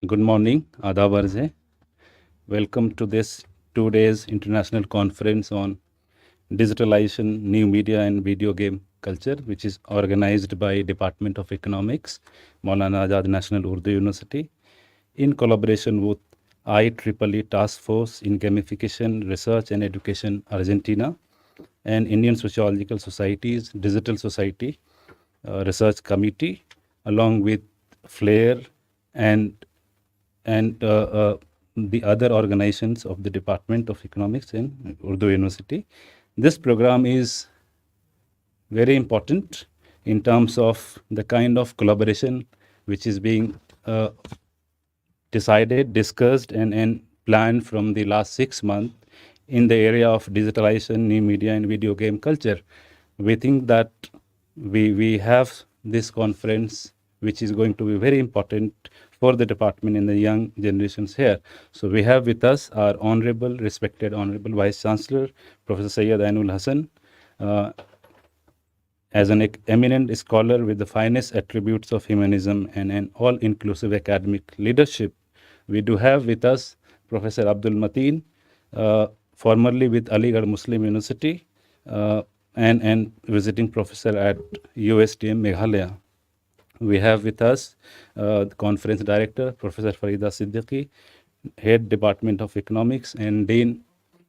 Good morning, 𝘍𝑒𝘐𝒂𝒍. Welcome to this 2 days international conference on digitalization, new media and video game culture, which is organized by Department of Economics, Maulana Azad National Urdu University, in collaboration with IEEE Task Force in Gamification, Research and Education, Argentina, and Indian Sociological Society's Digital Society Research Committee, along with FLAIR and the other organizations of the Department of Economics in Urdu University. This program is very important in terms of the kind of collaboration which is being decided, discussed, and planned from the last 6 months in the area of digitalization, new media, and video game culture. We think that we have this conference, which is going to be very important for the department and the young generations here. So we have with us our respected Honorable Vice Chancellor, Professor Syed Ainul Hasan, as an eminent scholar with the finest attributes of humanism and an all-inclusive academic leadership. We do have with us Professor Abdul Mateen, formerly with Aligarh Muslim University, and visiting professor at USTM Meghalaya. We have with us the conference director, Professor Farida Siddiqui, head Department of Economics and Dean,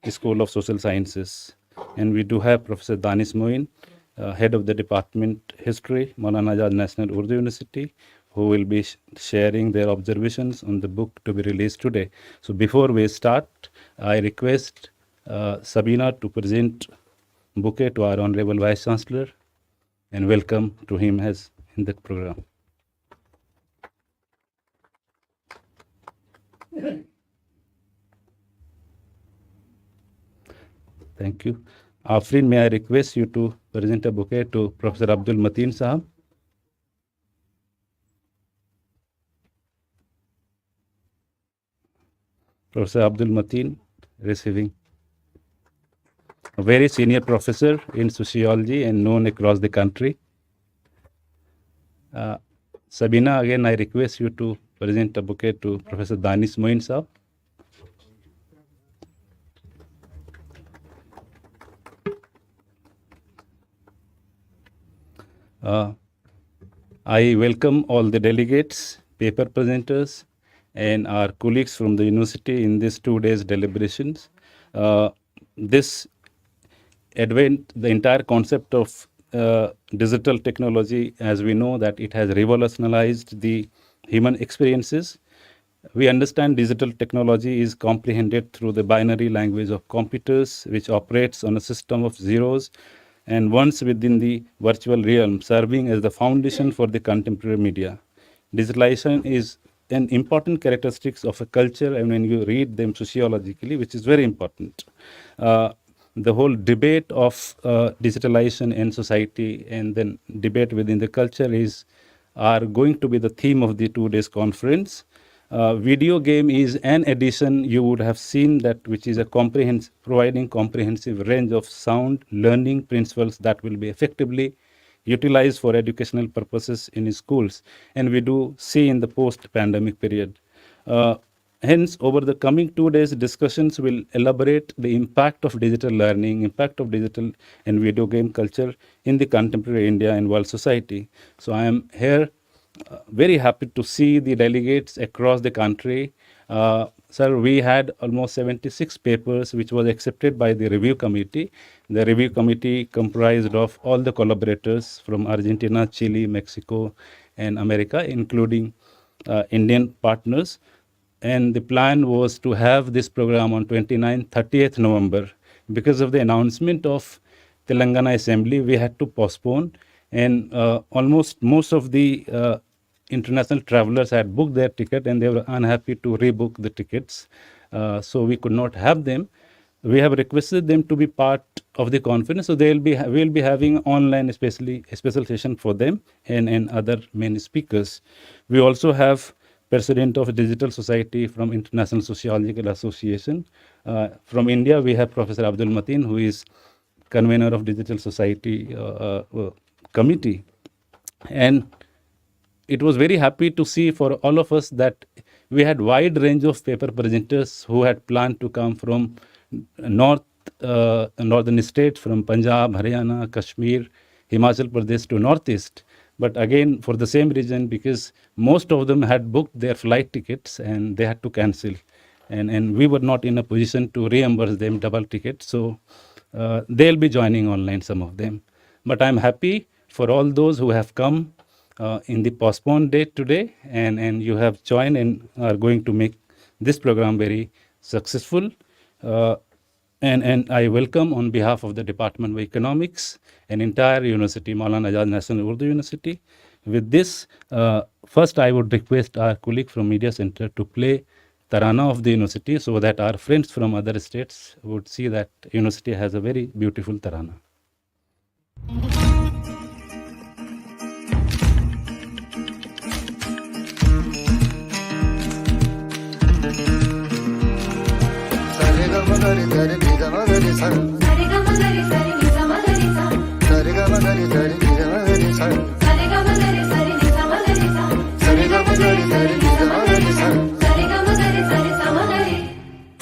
School of Social Sciences. And we do have Professor Danis Moin, head of the Department History, Maulana Azad National Urdu University, who will be sharing their observations on the book to be released today. So before we start, I request Sabina to present bouquet to our Honorable Vice Chancellor and welcome to him as in the program. Thank you. Afrin, may I request you to present a bouquet to Professor Abdul Mateen Sahab? Professor Abdul Mateen receiving. A very senior professor in sociology and known across the country. Sabina, again, I request you to present a bouquet to Professor Danis Moin Sahab. I welcome all the delegates, paper presenters, and our colleagues from the university in this 2 days deliberations. This the entire concept of digital technology, as we know that it has revolutionized the human experiences. We understand digital technology is comprehended through the binary language of computers, which operates on a system of zeros and ones within the virtual realm, serving as the foundation for the contemporary media. Digitalization is an important characteristic of a culture, and when you read them sociologically, which is very important. The whole debate of digitalization in society and then debate within the culture are going to be the theme of the 2 days conference. Video game is an addition, you would have seen that, which is providing comprehensive range of sound learning principles that will be effectively utilized for educational purposes in schools. And we do see in the post-pandemic period. Hence, over the coming 2 days, discussions will elaborate the impact of digital learning, impact of digital and video game culture in the contemporary India and world society. So I am here very happy to see the delegates across the country. Sir, we had almost 76 papers which was accepted by the review committee. The review committee comprised of all the collaborators from Argentina, Chile, Mexico, and America, including Indian partners. And the plan was to have this program on 29th, 30th November. Because of the announcement of Telangana Assembly, we had to postpone, and almost most of the international travelers had booked their ticket and they were unhappy to rebook the tickets. So we could not have them. We have requested them to be part of the conference, so we'll be having online, especially a special session for them and other main speakers. We also have President of Digital Society from International Sociological Association. From India, we have Professor Abdul Mateen, who is convener of Digital Society Committee. And it was very happy to see for all of us that we had wide range of paper presenters who had planned to come from northern states, from Punjab, Haryana, Kashmir, Himachal Pradesh to Northeast. But again, for the same reason, because most of them had booked their flight tickets and they had to cancel. And we were not in a position to reimburse them double tickets. So they'll be joining online, some of them. But I'm happy for all those who have come in the postponed date today, and you have joined and are going to make this program very successful. And I welcome on behalf of the Department of Economics and entire university, Maulana Azad National Urdu University. With this, first I would request our colleague from Media Center to play Tarana of the university so that our friends from other states would see that university has a very beautiful Tarana.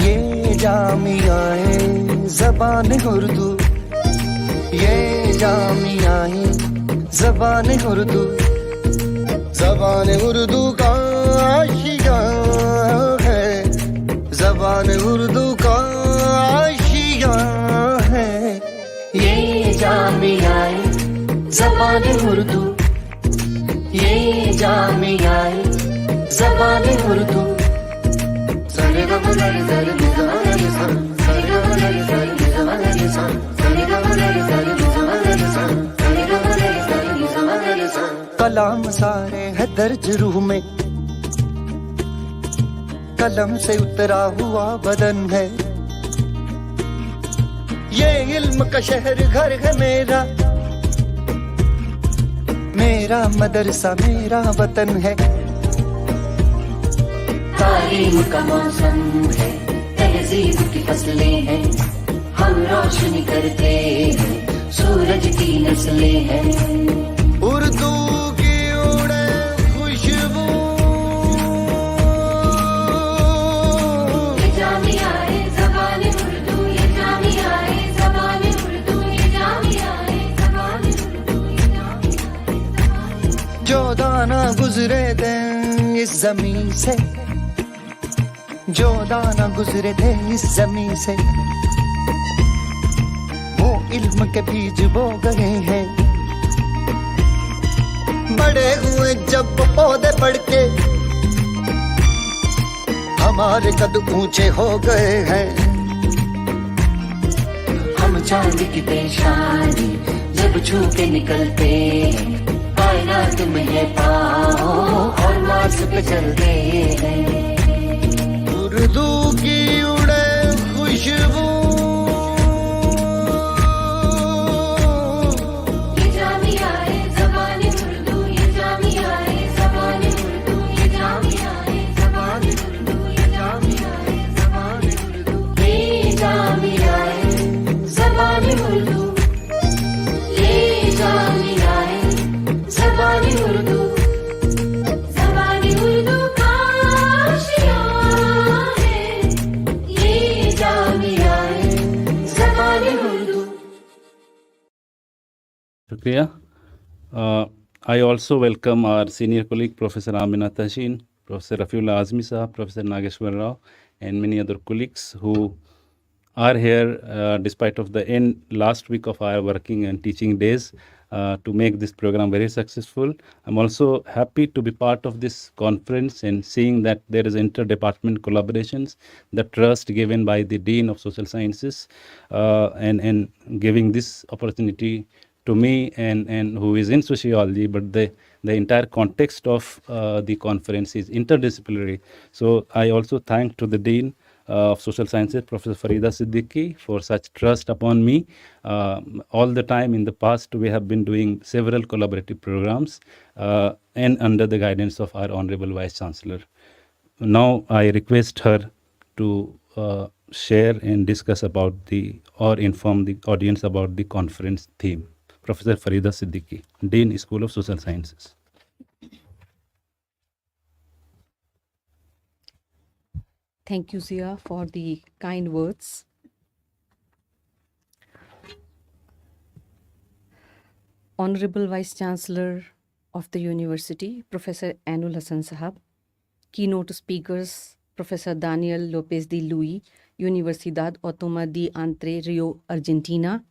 ये जामियाए ज़बान उर्दू, ये जामियाए ज़बान उर्दू, ज़बान उर्दू का आशिया है, ज़बान उर्दू का आशिया है। ये जामियाए ज़बान उर्दू, ये जामियाए ज़बान उर्दू। कलाम सारे है दर्ज रूह में, कलम से उतरा हुआ बदन है। ये इल्म का शहर घर है मेरा, मेरा मदरसा मेरा वतन है। तालीम का मौसम है, तहजीब की फसलें हैं, हम रोशनी करते हैं, सूरज की नस्लें हैं। उर्दू की उड़े खुशबू, ये जामियाए ज़बान उर्दू, ये जामियाए ज़बान उर्दू, ये जामियाए ज़बान उर्दू, ये जामियाए ज़बान उर्दू। जो दाना गुजरे दिन इस ज़मीन से, जो दाना गुजरे थे इस ज़मीन से, वो इल्म के बीज बो गए हैं। बड़े हुए जब पौधे बढ़ के, हमारे कद ऊंचे हो गए हैं। हम चांद की पेशानी जब छू के निकलते हैं, कायनात में है पाँव और मार्स पे चलते हैं। उर्दू की उड़े खुशबू, ये जामियाए ज़बान उर्दू, ये जामियाए ज़बान उर्दू, ये जामियाए ज़बान उर्दू, ये जामियाए ज़बान उर्दू, ये जामियाए ज़बान उर्दू, ये जामियाए ज़बान Urdu. Shukriya. I also welcome our senior colleague, Professor Amina Tashin, Professor Rafiullah Azmi Sahab, Professor Nageshwar Rao, and many other colleagues who are here despite of the last week of our working and teaching days to make this program very successful. I'm also happy to be part of this conference and seeing that there is interdepartment collaborations, the trust given by the Dean of Social Sciences and giving this opportunity to me and who is in sociology, but the entire context of the conference is interdisciplinary. So I also thank to the Dean of Social Sciences, Professor Farida Siddiqui, for such trust upon me. All the time in the past, we have been doing several collaborative programs and under the guidance of our Honorable Vice Chancellor. Now I request her to share and discuss about or inform the audience about the conference theme. Professor Farida Siddiqui, Dean, School of Social Sciences. Thank you, Zia, for the kind words. Honorable Vice Chancellor of the University, Professor Ainul Hasan Sahab, keynote speakers, Professor Daniel Lopez de Luis, Universidad Autónoma de Entre Rio, Argentina,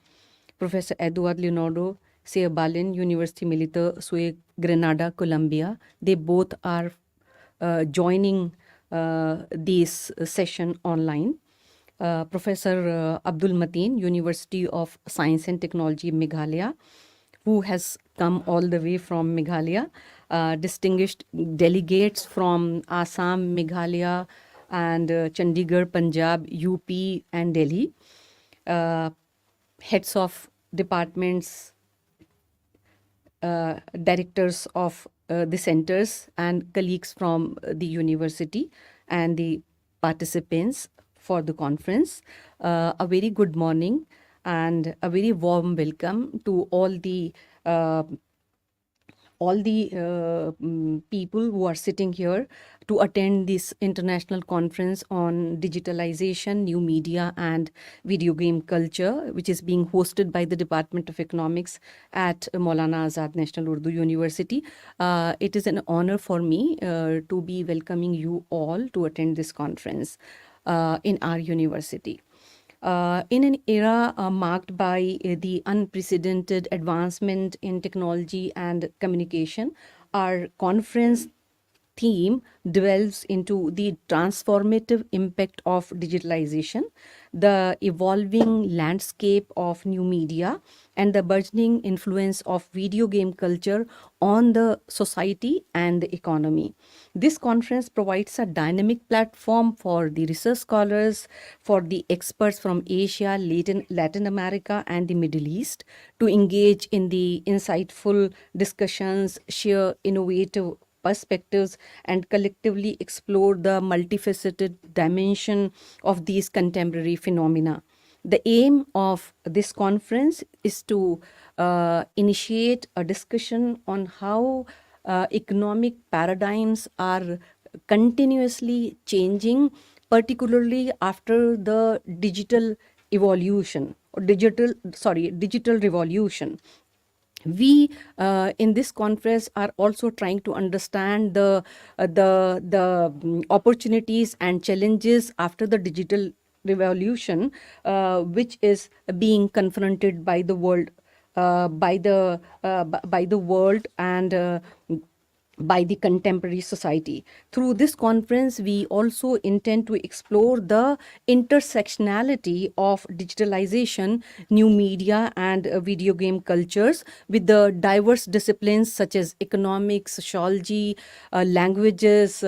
Professor Eduardo Leonardo Ceballos, University Militar Sue Granada, Colombia. They both are joining this session online. Professor Abdul Mateen, University of Science and Technology, Meghalaya, who has come all the way from Meghalaya, distinguished delegates from Assam, Meghalaya, and Chandigarh, Punjab, UP, and Delhi, heads of departments, directors of the centers, and colleagues from the university, and the participants for the conference. A very good morning and a very warm welcome to all the people who are sitting here to attend this international conference on digitalization, new media, and video game culture, which is being hosted by the Department of Economics at Maulana Azad National Urdu University. It is an honor for me to be welcoming you all to attend this conference in our university. In an era marked by the unprecedented advancement in technology and communication, our conference theme delves into the transformative impact of digitalization, the evolving landscape of new media, and the burgeoning influence of video game culture on the society and the economy. This conference provides a dynamic platform for the research scholars, for the experts from Asia, Latin America, and the Middle East to engage in the insightful discussions, share innovative perspectives, and collectively explore the multifaceted dimension of these contemporary phenomena. The aim of this conference is to initiate a discussion on how economic paradigms are continuously changing, particularly after the digital evolution or digital revolution. We in this conference are also trying to understand the opportunities and challenges after the digital revolution, which is being confronted by the world, by the world and by the contemporary society. Through this conference, we also intend to explore the intersectionality of digitalization, new media, and video game cultures with the diverse disciplines such as economics, sociology, languages,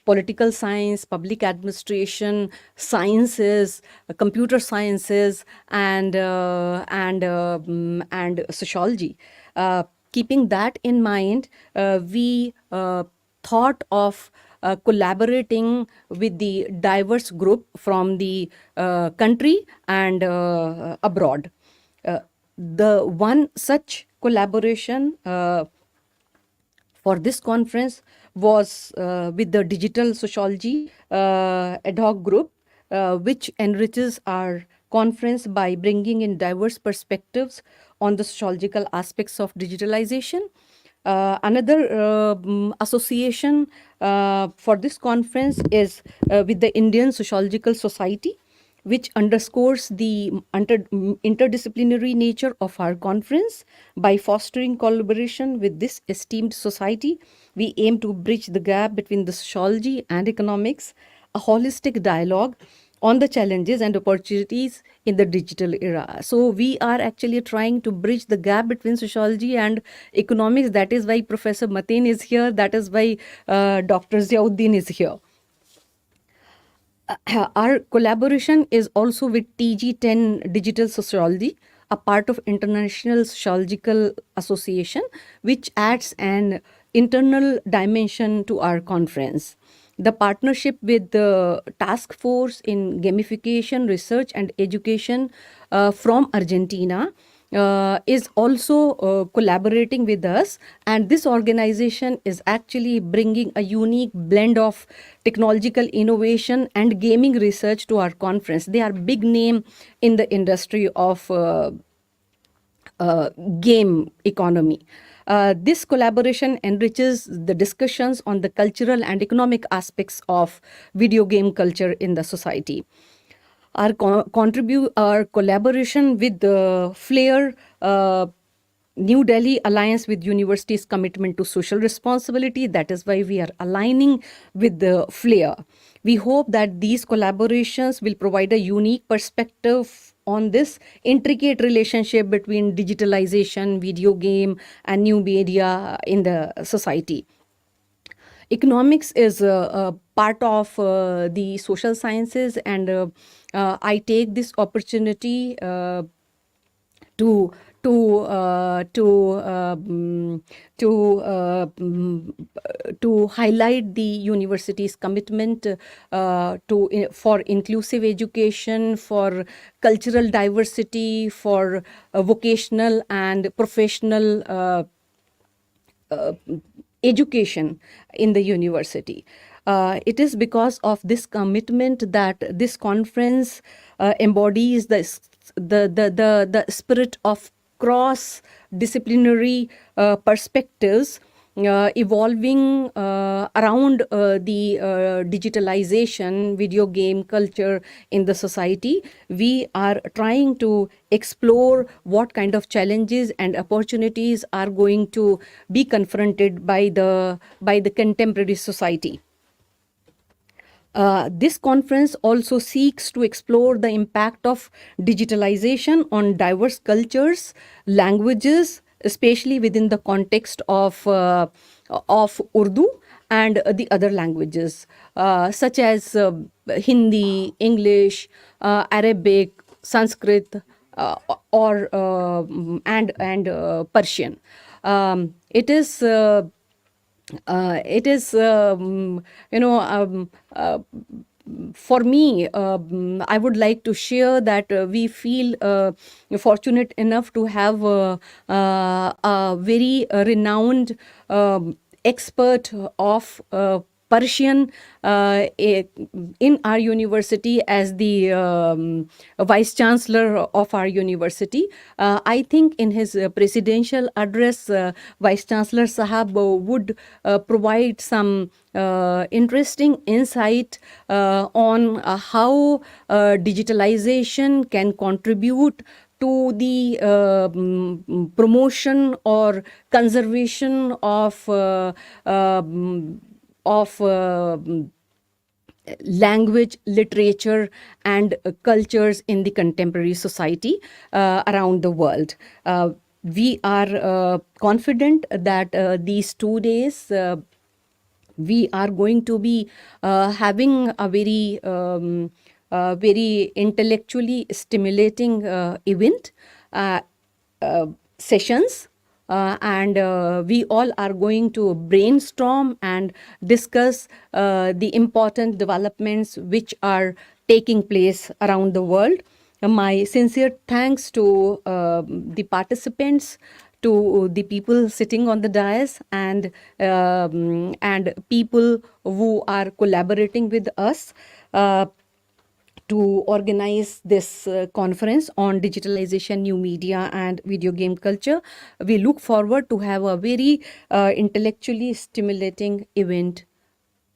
political science, public administration, sciences, computer sciences, and sociology. Keeping that in mind, we thought of collaborating with the diverse group from the country and abroad. The one such collaboration for this conference was with the Digital Sociology ad hoc group, which enriches our conference by bringing in diverse perspectives on the sociological aspects of digitalization. Another association for this conference is with the Indian Sociological Society, which underscores the interdisciplinary nature of our conference. By fostering collaboration with this esteemed society, we aim to bridge the gap between the sociology and economics, a holistic dialogue on the challenges and opportunities in the digital era. So we are actually trying to bridge the gap between sociology and economics. That is why Professor Mateen is here. That is why Dr. Ziauddin is here. Our collaboration is also with TG10 Digital Sociology, a part of International Sociological Association, which adds an internal dimension to our conference. The partnership with the Task Force in Gamification, Research and Education from Argentina is also collaborating with us, and this organization is actually bringing a unique blend of technological innovation and gaming research to our conference. They are big name in the industry of game economy. This collaboration enriches the discussions on the cultural and economic aspects of video game culture in the society. Our collaboration with the FLAIR New Delhi Alliance with Universities Commitment to Social Responsibility. That is why we are aligning with the FLAIR. We hope that these collaborations will provide a unique perspective on this intricate relationship between digitalization, video game, and new media in the society. Economics is a part of the social sciences, and I take this opportunity to highlight the university's commitment for inclusive education, for cultural diversity, for vocational and professional education in the university. It is because of this commitment that this conference embodies the spirit of cross-disciplinary perspectives evolving around the digitalization, video game culture in the society. We are trying to explore what kind of challenges and opportunities are going to be confronted by the contemporary society. This conference also seeks to explore the impact of digitalization on diverse cultures, languages, especially within the context of Urdu and the other languages, such as Hindi, English, Arabic, Sanskrit, and Persian. It is for me, I would like to share that we feel fortunate enough to have a very renowned expert of Persian in our university as the Vice Chancellor of our university. I think in his presidential address, Vice Chancellor Sahab would provide some interesting insight on how digitalization can contribute to the promotion or conservation of language, literature, and cultures in the contemporary society around the world. We are confident that these 2 days we are going to be having a very intellectually stimulating event, sessions, and we all are going to brainstorm and discuss the important developments which are taking place around the world. My sincere thanks to the participants, to the people sitting on the dais, and people who are collaborating with us to organize this conference on digitalization, new media, and video game culture. We look forward to have a very intellectually stimulating event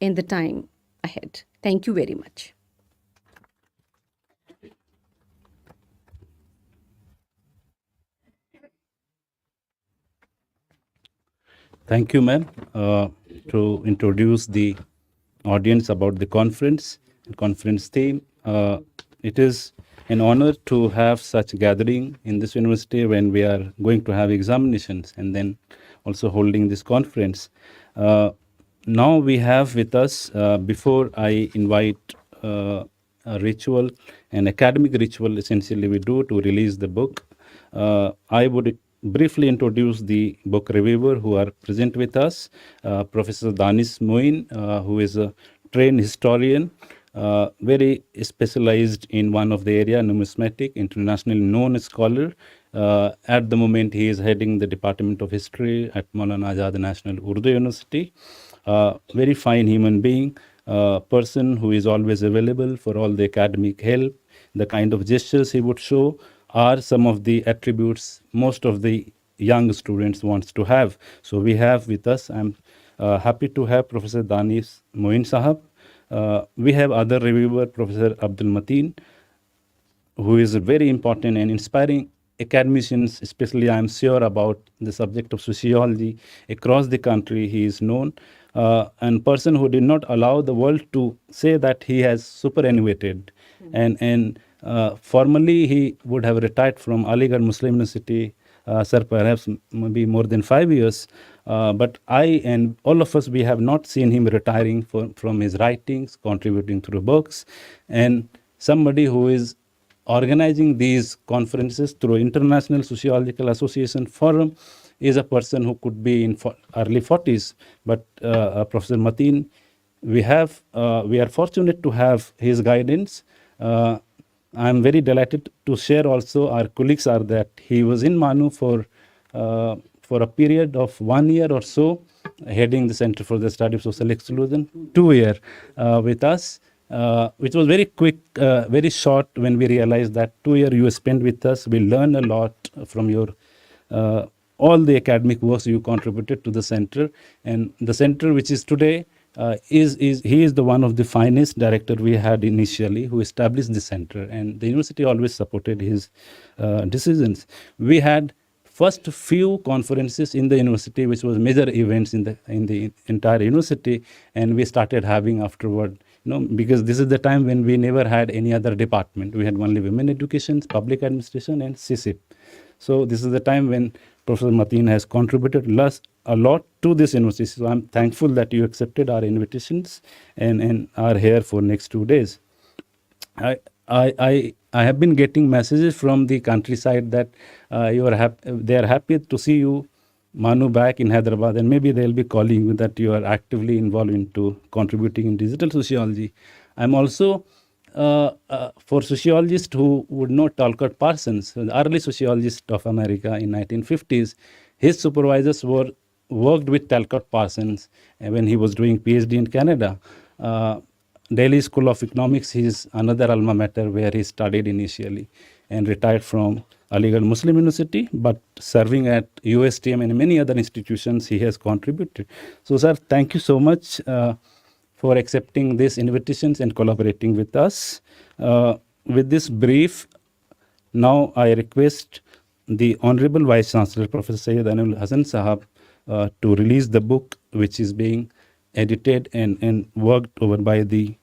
in the time ahead. Thank you very much. Thank you, ma'am, to introduce the audience about the conference theme. It is an honor to have such gathering in this university when we are going to have examinations and then also holding this conference. Now we have with us, before I invite a ritual, an academic ritual essentially we do to release the book, I would briefly introduce the book reviewer who are present with us, Professor Danis Moin, who is a trained historian, very specialized in one of the area, numismatic, internationally known scholar, At the moment, he is heading the Department of History at Maulana Azad National Urdu University. Very fine human being, person who is always available for all the academic help. The kind of gestures he would show are some of the attributes most of the young students wants to have. So we have with us, I'm happy to have Professor Danis Moin Sahab. We have other reviewer, Professor Abdul Mateen, who is a very important and inspiring academicians, especially I'm sure about the subject of sociology across the country. He is known, and person who did not allow the world to say that he has superannuated. And formally he would have retired from Aligarh Muslim University, sir, perhaps maybe more than 5 years. But I and all of us, we have not seen him retiring from his writings, contributing through books, and somebody who is organizing these conferences through International Sociological Association Forum is a person who could be in early 40s. But Professor Mateen, we are fortunate to have his guidance. I'm very delighted to share also our colleagues are that he was in MANUU for a period of 1 year or so, heading the Center for the Study of Social Exclusion, 2 years with us, which was very quick, very short when we realized that 2 years you spent with us. We learned a lot from your all the academic works you contributed to the center. And the center, which is today, he is the one of the finest director we had initially who established the center, and the university always supported his decisions. We had first few conferences in the university, which was major events in the entire university, and we started having afterward, because this is the time when we never had any other department. We had only women education, public administration, and CSIP. So this is the time when Professor Mateen has contributed a lot to this university. So I'm thankful that you accepted our invitations and are here for next 2 days. I have been getting messages from the countryside that they are happy to see you, MANUU, back in Hyderabad, and maybe they'll be calling you that you are actively involved into contributing in digital sociology. I'm also for sociologists who would know Talcott Parsons, the early sociologist of America in 1950s, his supervisors worked with Talcott Parsons when he was doing PhD in Canada. Delhi School of Economics is another alma mater where he studied initially and retired from Aligarh Muslim University, but serving at USTM and many other institutions he has contributed. So sir, thank you so much for accepting these invitations and collaborating with us. With this brief, now I request the Honorable Vice Chancellor, Professor Syed Anil Hasan Sahab, to release the book which is being edited and worked over by the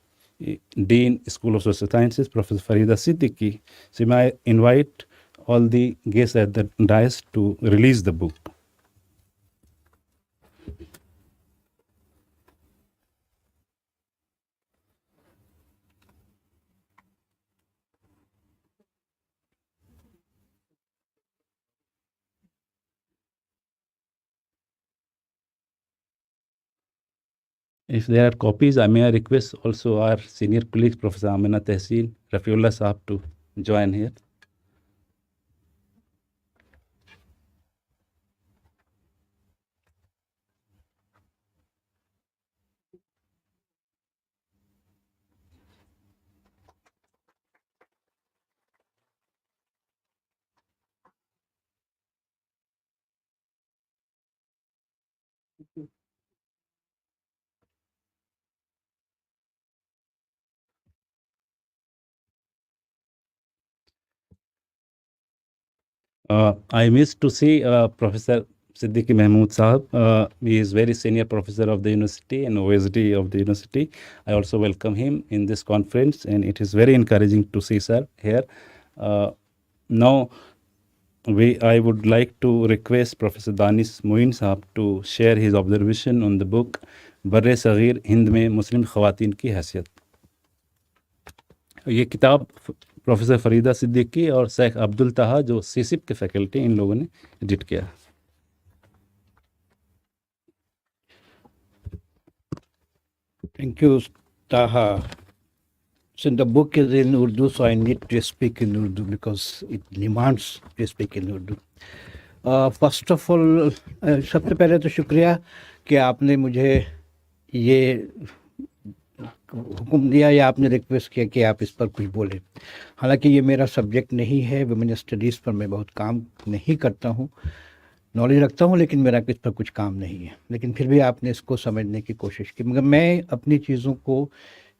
Dean, School of Social Sciences, Professor Farida Siddiqui. So may I invite all the guests at the dais to release the book. If there are copies, I may request also our senior colleagues, Professor Amina Tehseen, Rafiullah Sahab, to join here. I missed to see Professor Siddiqui Mahmood Sahab. He is very senior professor of the university and OSD of the university. I also welcome him in this conference, and it is very encouraging to see sir here. Now, I would like to request Professor Danis Moin Sahab to share his observation on the book बर्रे Sagir Hind में मुस्लिम ख़वातीन की हैसियत. ये किताब professor Farida Siddiqui और शेख अब्दुल ताहा, जो सीसिप के फैकल्टी, इन लोगों ने एडिट किया. Thank you, Taha. So the book is in Urdu, so I need to speak in Urdu because it demands to speak in Urdu. First of all, सबसे पहले तो शुक्रिया कि आपने मुझे ये हुक्म दिया या आपने रिक्वेस्ट किया कि आप इस पर कुछ बोलें। हालांकि ये मेरा सब्जेक्ट नहीं है, वुमेन स्टडीज़ पर मैं बहुत काम नहीं करता हूँ, नॉलेज रखता हूँ, लेकिन मेरा इस पर कुछ काम नहीं है। लेकिन फिर भी आपने इसको समझने की कोशिश की, मगर मैं अपनी चीज़ों को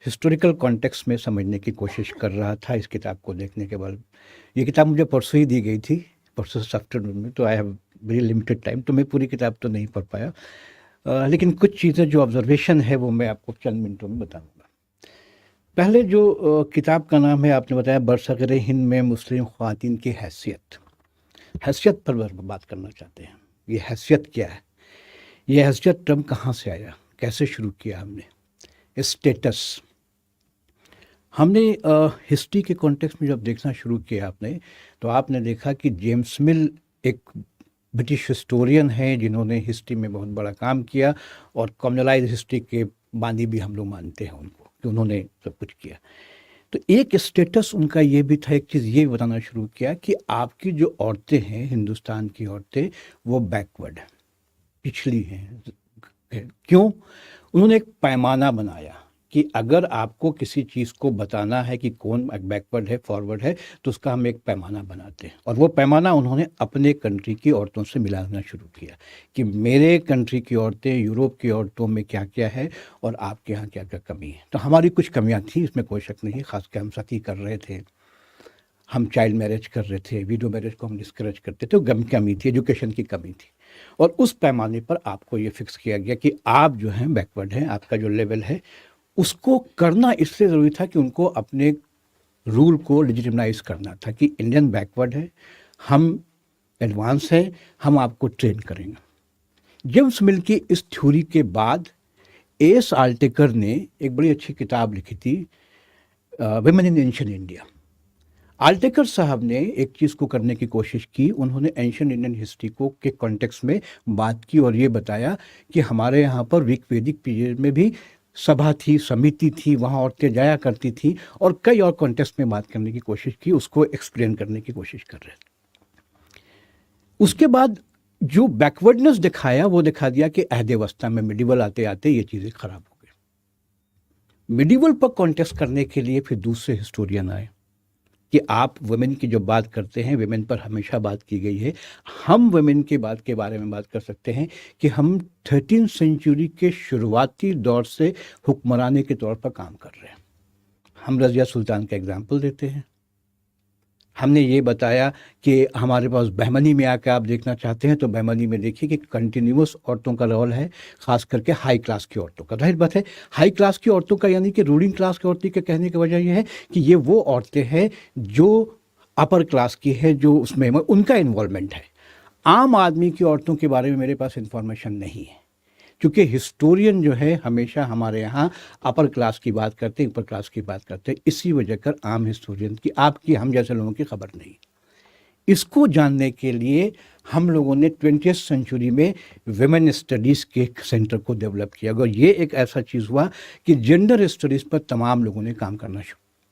हिस्टोरिकल कॉन्टेक्स्ट में समझने की कोशिश कर रहा था इस किताब को देखने के बाद। ये किताब मुझे परसों ही दी गई थी, परसों आफ्टरनून में, तो I have very limited time, तो मैं पूरी किताब तो नहीं पढ़ पाया, लेकिन कुछ चीज़ें जो ऑब्जर्वेशन है वो मैं आपको चंद मिनटों में बताऊँगा। पहले जो किताब का नाम है आपने बताया, बरसग़ीर हिंद में मुस्लिम ख़वातीन की हैसियत पर बात करना चाहते हैं। ये हैसियत क्या है, ये हैसियत टर्म कहाँ से आया, कैसे शुरू किया हमने, स्टेटस। हमने हिस्ट्री के कॉन्टेक्स्ट में जब देखना शुरू किया आपने, तो आपने देखा कि जेम्स मिल एक ब्रिटिश हिस्टोरियन हैं जिन्होंने हिस्ट्री में बहुत बड़ा काम किया, और कम्युनलाइज हिस्ट्री के बानी भी हम लोग मानते हैं उनको, कि उन्होंने सब कुछ किया। तो एक स्टेटस उनका ये भी था, एक चीज़ ये बताना शुरू किया कि आपकी जो औरतें हैं, हिंदुस्तान की औरतें, वो बैकवर्ड हैं, पिछली हैं। क्यों? उन्होंने एक पैमाना बनाया कि अगर आपको किसी चीज़ को बताना है कि कौन बैकवर्ड है, फॉरवर्ड है, तो उसका हम एक पैमाना बनाते हैं। और वो पैमाना उन्होंने अपने कंट्री की औरतों से मिलाना शुरू किया कि मेरे कंट्री की औरतें यूरोप की औरतों में क्या क्या है और आपके यहाँ क्या क्या कमी है। तो हमारी कुछ कमियाँ थी, इसमें कोई शक नहीं, ख़ास कर हम सती कर रहे थे, हम चाइल्ड मैरिज कर रहे थे, विडो मैरिज को हम डिस्करेज करते थे, तो कमी थी, एजुकेशन की कमी थी। और उस पैमाने पर आपको ये फिक्स किया गया कि आप जो हैं बैकवर्ड हैं, आपका जो लेवल है उसको करना इसलिए ज़रूरी था कि उनको अपने रूल को लेजिटिमाइज करना था कि इंडियन बैकवर्ड है, हम एडवांस है, हम आपको ट्रेन करेंगे। जेम्स मिल की इस थ्योरी के बाद एस आल्टेकर ने एक बड़ी अच्छी किताब लिखी थी, वुमेन इन एंशिएंट इंडिया। आल्टेकर साहब ने एक चीज़ को करने की कोशिश की, उन्होंने एंशिएंट इंडियन हिस्ट्री को के कॉन्टेक्स्ट में बात की और ये बताया कि हमारे यहाँ पर वैदिक पीरियड में भी सभा थी, समिति थी, वहाँ औरतें जाया करती थी, और कई और कॉन्टेक्स्ट में बात करने की कोशिश की, उसको एक्सप्लेन करने की कोशिश कर रहे थे। उसके बाद जो बैकवर्डनेस दिखाया वो दिखा दिया कि अहद वस्ता में मिडिवल आते आते ये चीज़ें खराब हो गई। मिडिवल पर कॉन्टेक्स्ट करने के लिए फिर दूसरे हिस्टोरियन आए कि आप वुमेन की जो बात करते हैं, वुमेन पर हमेशा बात की गई है, हम वुमेन की बात के बारे में बात कर सकते हैं कि हम 13वीं सेंचुरी के शुरुआती दौर से हुक्मरानी के तौर पर काम कर रहे हैं। हम रज़िया सुल्तान का एग्जाम्पल देते हैं। हमने ये बताया कि हमारे पास बहमनी में आकर आप देखना चाहते हैं तो बहमनी में देखिए कि कंटिन्यूस औरतों का रोल है, ख़ास करके हाई क्लास की औरतों का। जाहिर बात है हाई क्लास की औरतों का यानी कि रूलिंग क्लास की औरतें के कहने की वजह यह है कि ये वो औरतें हैं जो अपर क्लास की है, जो उसमें उनका इन्वॉल्वमेंट है। आम आदमी की औरतों के बारे में मेरे पास इंफॉर्मेशन नहीं है, क्योंकि हिस्टोरियन जो है हमेशा हमारे यहाँ अपर क्लास की बात करते हैं, अपर क्लास की बात करते हैं, इसी वजह कर आम हिस्टोरियन की, आपकी, हम जैसे लोगों की खबर नहीं। इसको जानने के लिए हम लोगों ने 20वीं सेंचुरी में वुमेन स्टडीज़ के सेंटर को डेवलप किया और ये एक ऐसा चीज़ हुआ कि जेंडर स्टडीज़ पर तमाम लोगों ने काम करना